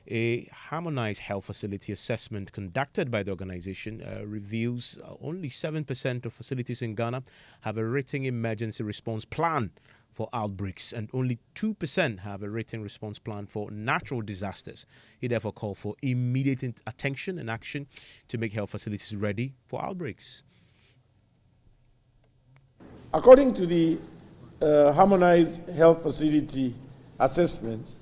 a harmonized health facility assessment conducted by the organization reveals only 7% of facilities in Ghana have a written emergency response plan for outbreaks, and only 2% have a written response plan for natural disasters. He therefore called for immediate attention and action to make health facilities ready for outbreaks. According to the harmonized health facility assessment,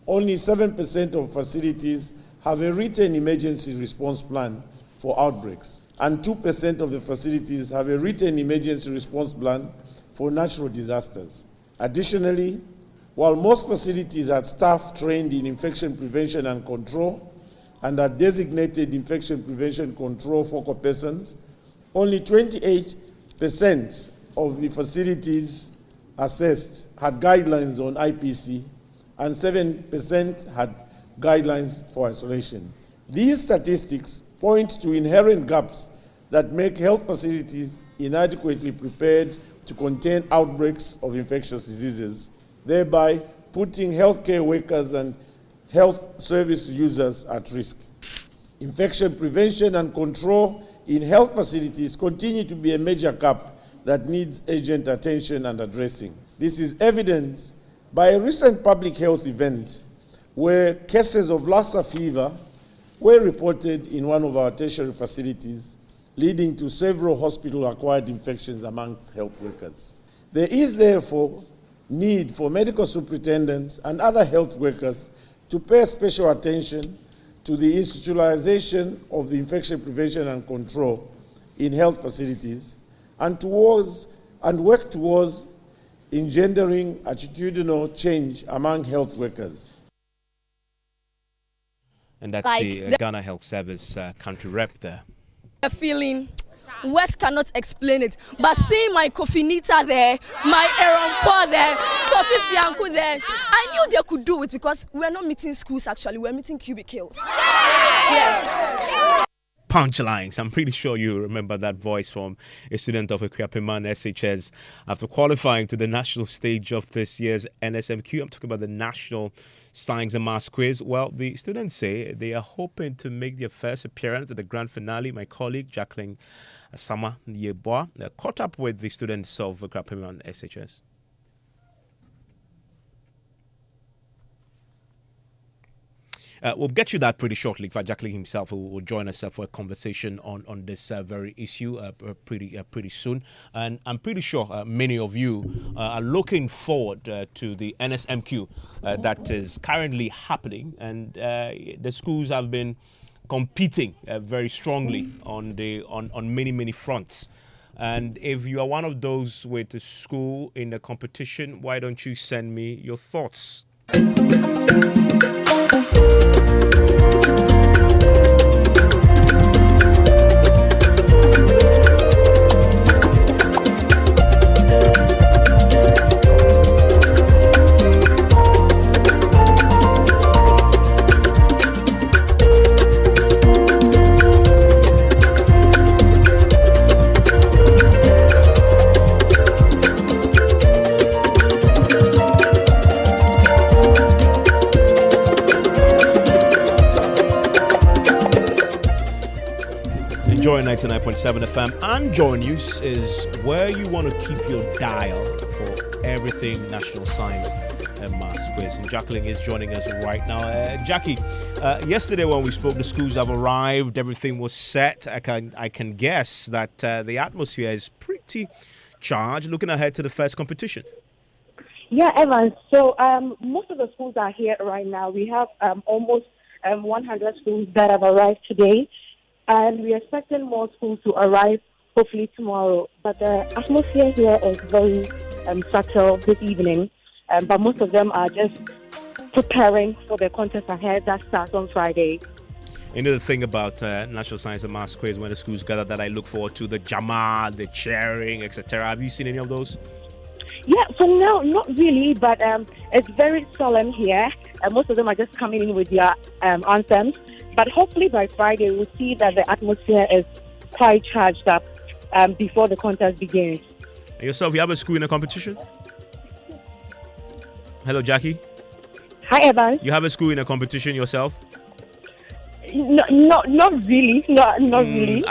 only 7% of facilities have a written emergency response plan for outbreaks, and 2% of the facilities have a written emergency response plan for natural disasters. Additionally, while most facilities had staff trained in infection prevention and control and are designated infection prevention control focal persons, only 28% of the facilities assessed had guidelines on IPC and 7% had guidelines for isolation. These statistics point to inherent gaps that make health facilities inadequately prepared to contain outbreaks of infectious diseases, thereby putting healthcare workers and health service users at risk. Infection prevention and control in health facilities continue to be a major gap that needs urgent attention and addressing. This is evident by a recent public health event where cases of Lassa fever were reported in one of our tertiary facilities, leading to several hospital-acquired infections amongst health workers. There is therefore need for medical superintendents and other health workers to pay special attention to the institutionalization of the infection prevention and control in health facilities and work towards engendering attitudinal change among health workers. And that's the Ghana Health Service country rep there. A feeling, words cannot explain it. But seeing my Kofi Nita there, my Aaron Paul there, Kofi Fianco there, I knew they could do it because we're not meeting schools actually, we're meeting cubicles. Yes. Punchlines. I'm pretty sure you remember that voice from a student of Ekweapeman SHS after qualifying to the national stage of this year's NSMQ. I'm talking about the National Science and Maths Quiz. Well, the students say they are hoping to make their first appearance at the grand finale. My colleague Jacqueline Sama Yeboah caught up with the students of Ekweapeman SHS. We'll get you that pretty shortly. In fact, Jacqueline himself will join us for a conversation on this very issue pretty soon. And I'm pretty sure many of you are looking forward to the NSMQ that is currently happening. And the schools have been competing very strongly on many fronts. And if you are one of those with a school in the competition, why don't you send me your thoughts? Joy 99.7 FM and Joy News is where you want to keep your dial for everything National Science and Maths Quiz. And Jacqueline is joining us right now. Jackie, yesterday when we spoke, the schools have arrived. Everything was set. I can guess that the atmosphere is pretty charged. Looking ahead to the first competition. Yeah, Evans. So most of the schools are here right now. We have almost 100 schools that have arrived today. And we're expecting more schools to arrive hopefully tomorrow. But the atmosphere here is very subtle this evening. But most of them are just preparing for the contest ahead that starts on Friday. You know the thing about National Science and Maths Quiz when the schools gather that I look forward to, the jama, the cheering, etc. Have you seen any of those? Yeah, so no, not really, but it's very solemn here. Most of them are just coming in with their anthems. But hopefully by Friday, we'll see that the atmosphere is quite charged up before the contest begins. And yourself, you have a school in a competition? Hello, Jackie. Hi, Evans. You have a school in a competition yourself? Not really. Not really.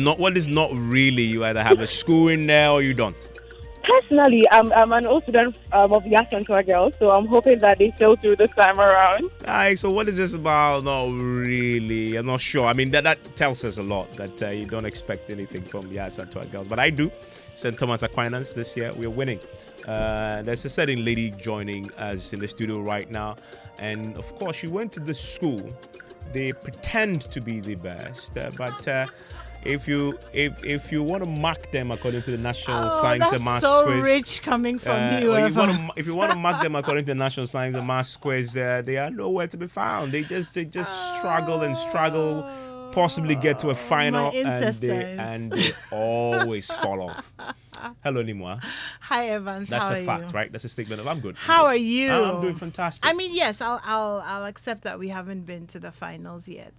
What is not really? You either have a school in there or you don't. Personally, I'm an old student of the Central Girls, so I'm hoping that they sail through this time around. So what is this about? Not really. I'm not sure. I mean, that tells us a lot that you don't expect anything from the Central Girls. But I do. St. Thomas Aquinas this year, we're winning. There's a certain lady joining us in the studio right now. And, of course, she went to the school. They pretend to be the best, but... If you want to mark them according to the National Science and Maths so Quiz, rich coming from you. If you want to mark them according to the National Science and Maths Quiz, they are nowhere to be found. They just struggle, possibly get to a final, and they always fall off. Hello, Nimwa. Hi, Evans. That's how a are fact, you? right? That's a statement of I'm good. How are you? I'm doing fantastic. I mean, yes, I'll accept that we haven't been to the finals yet.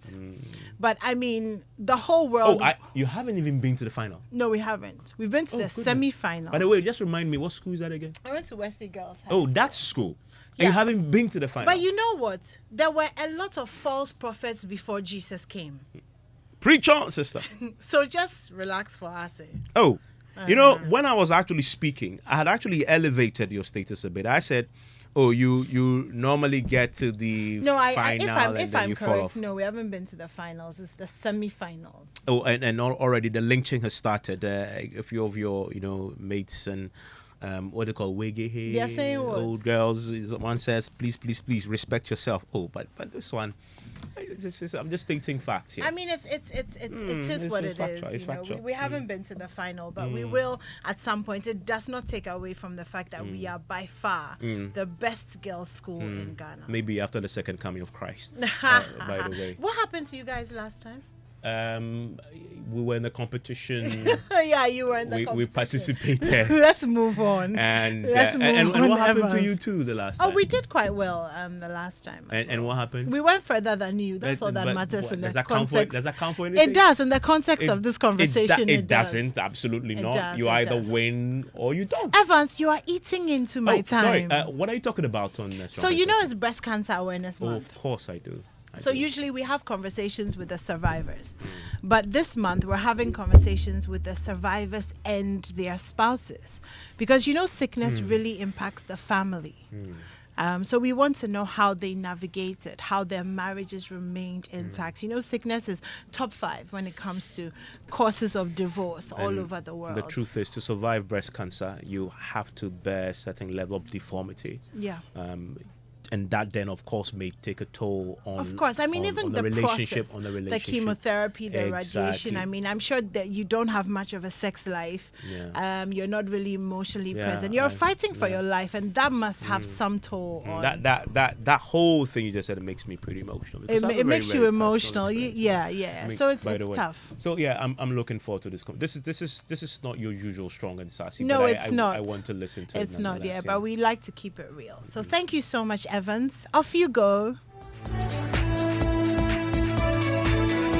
But I mean, the whole world. Oh, you haven't even been to the final? No, we haven't. We've been to the semi-finals. By the way, just remind me, what school is that again? I went to Wesley Girls High School. That's school. Yeah. And you haven't been to the final. But you know what? There were a lot of false prophets before Jesus came. Preach on, sister. So just relax for us. Oh. You know, when I was actually speaking, I had actually elevated your status a bit. I said, oh, you normally get to the final if I'm you correct, fall off. No, we haven't been to the finals. It's the semi-finals. Oh, and already the lynching has started. A few of your, mates and what they call wege, they're saying what? Old girls. One says, please respect yourself. Oh, but this one, I'm just stating facts here. I mean, it is what it is. We haven't been to the final, but we will at some point. It does not take away from the fact that we are by far the best girls' school in Ghana. Maybe after the second coming of Christ. By the way, what happened to you guys last time? We were in the competition. Yeah, you were in the competition. We participated. Let's move on. And what happened to you too the last time? Oh, we did quite well the last time. And what happened? We went further than you. That's all that matters in the context. Does that count for anything? It does in the context of this conversation. It doesn't. Absolutely not. You either win or you don't. Evans, you are eating into my time. Sorry. What are you talking about on this? So you know it's Breast Cancer Awareness Month. Of course I do. So usually we have conversations with the survivors. But this month we're having conversations with the survivors and their spouses. Because sickness really impacts the family. So we want to know how they navigated, how their marriages remained intact. You know, sickness is top 5 when it comes to causes of divorce all over the world. The truth is, to survive breast cancer, you have to bear a certain level of deformity. Yeah. And that then, of course, may take a toll on. Of course, I mean, even the relationship, process, the chemotherapy, the radiation. I mean, I'm sure that you don't have much of a sex life. Yeah. You're not really emotionally present. You're fighting for your life, and that must have some toll on. That whole thing you just said, it makes me pretty emotional. It makes you emotional. Yeah. So it's tough. So yeah, I'm looking forward to this. This is not your usual strong and sassy. No, it's not. I want to listen to it. It's not. Yeah, but we like to keep it real. So thank you so much, Evans. Off you go.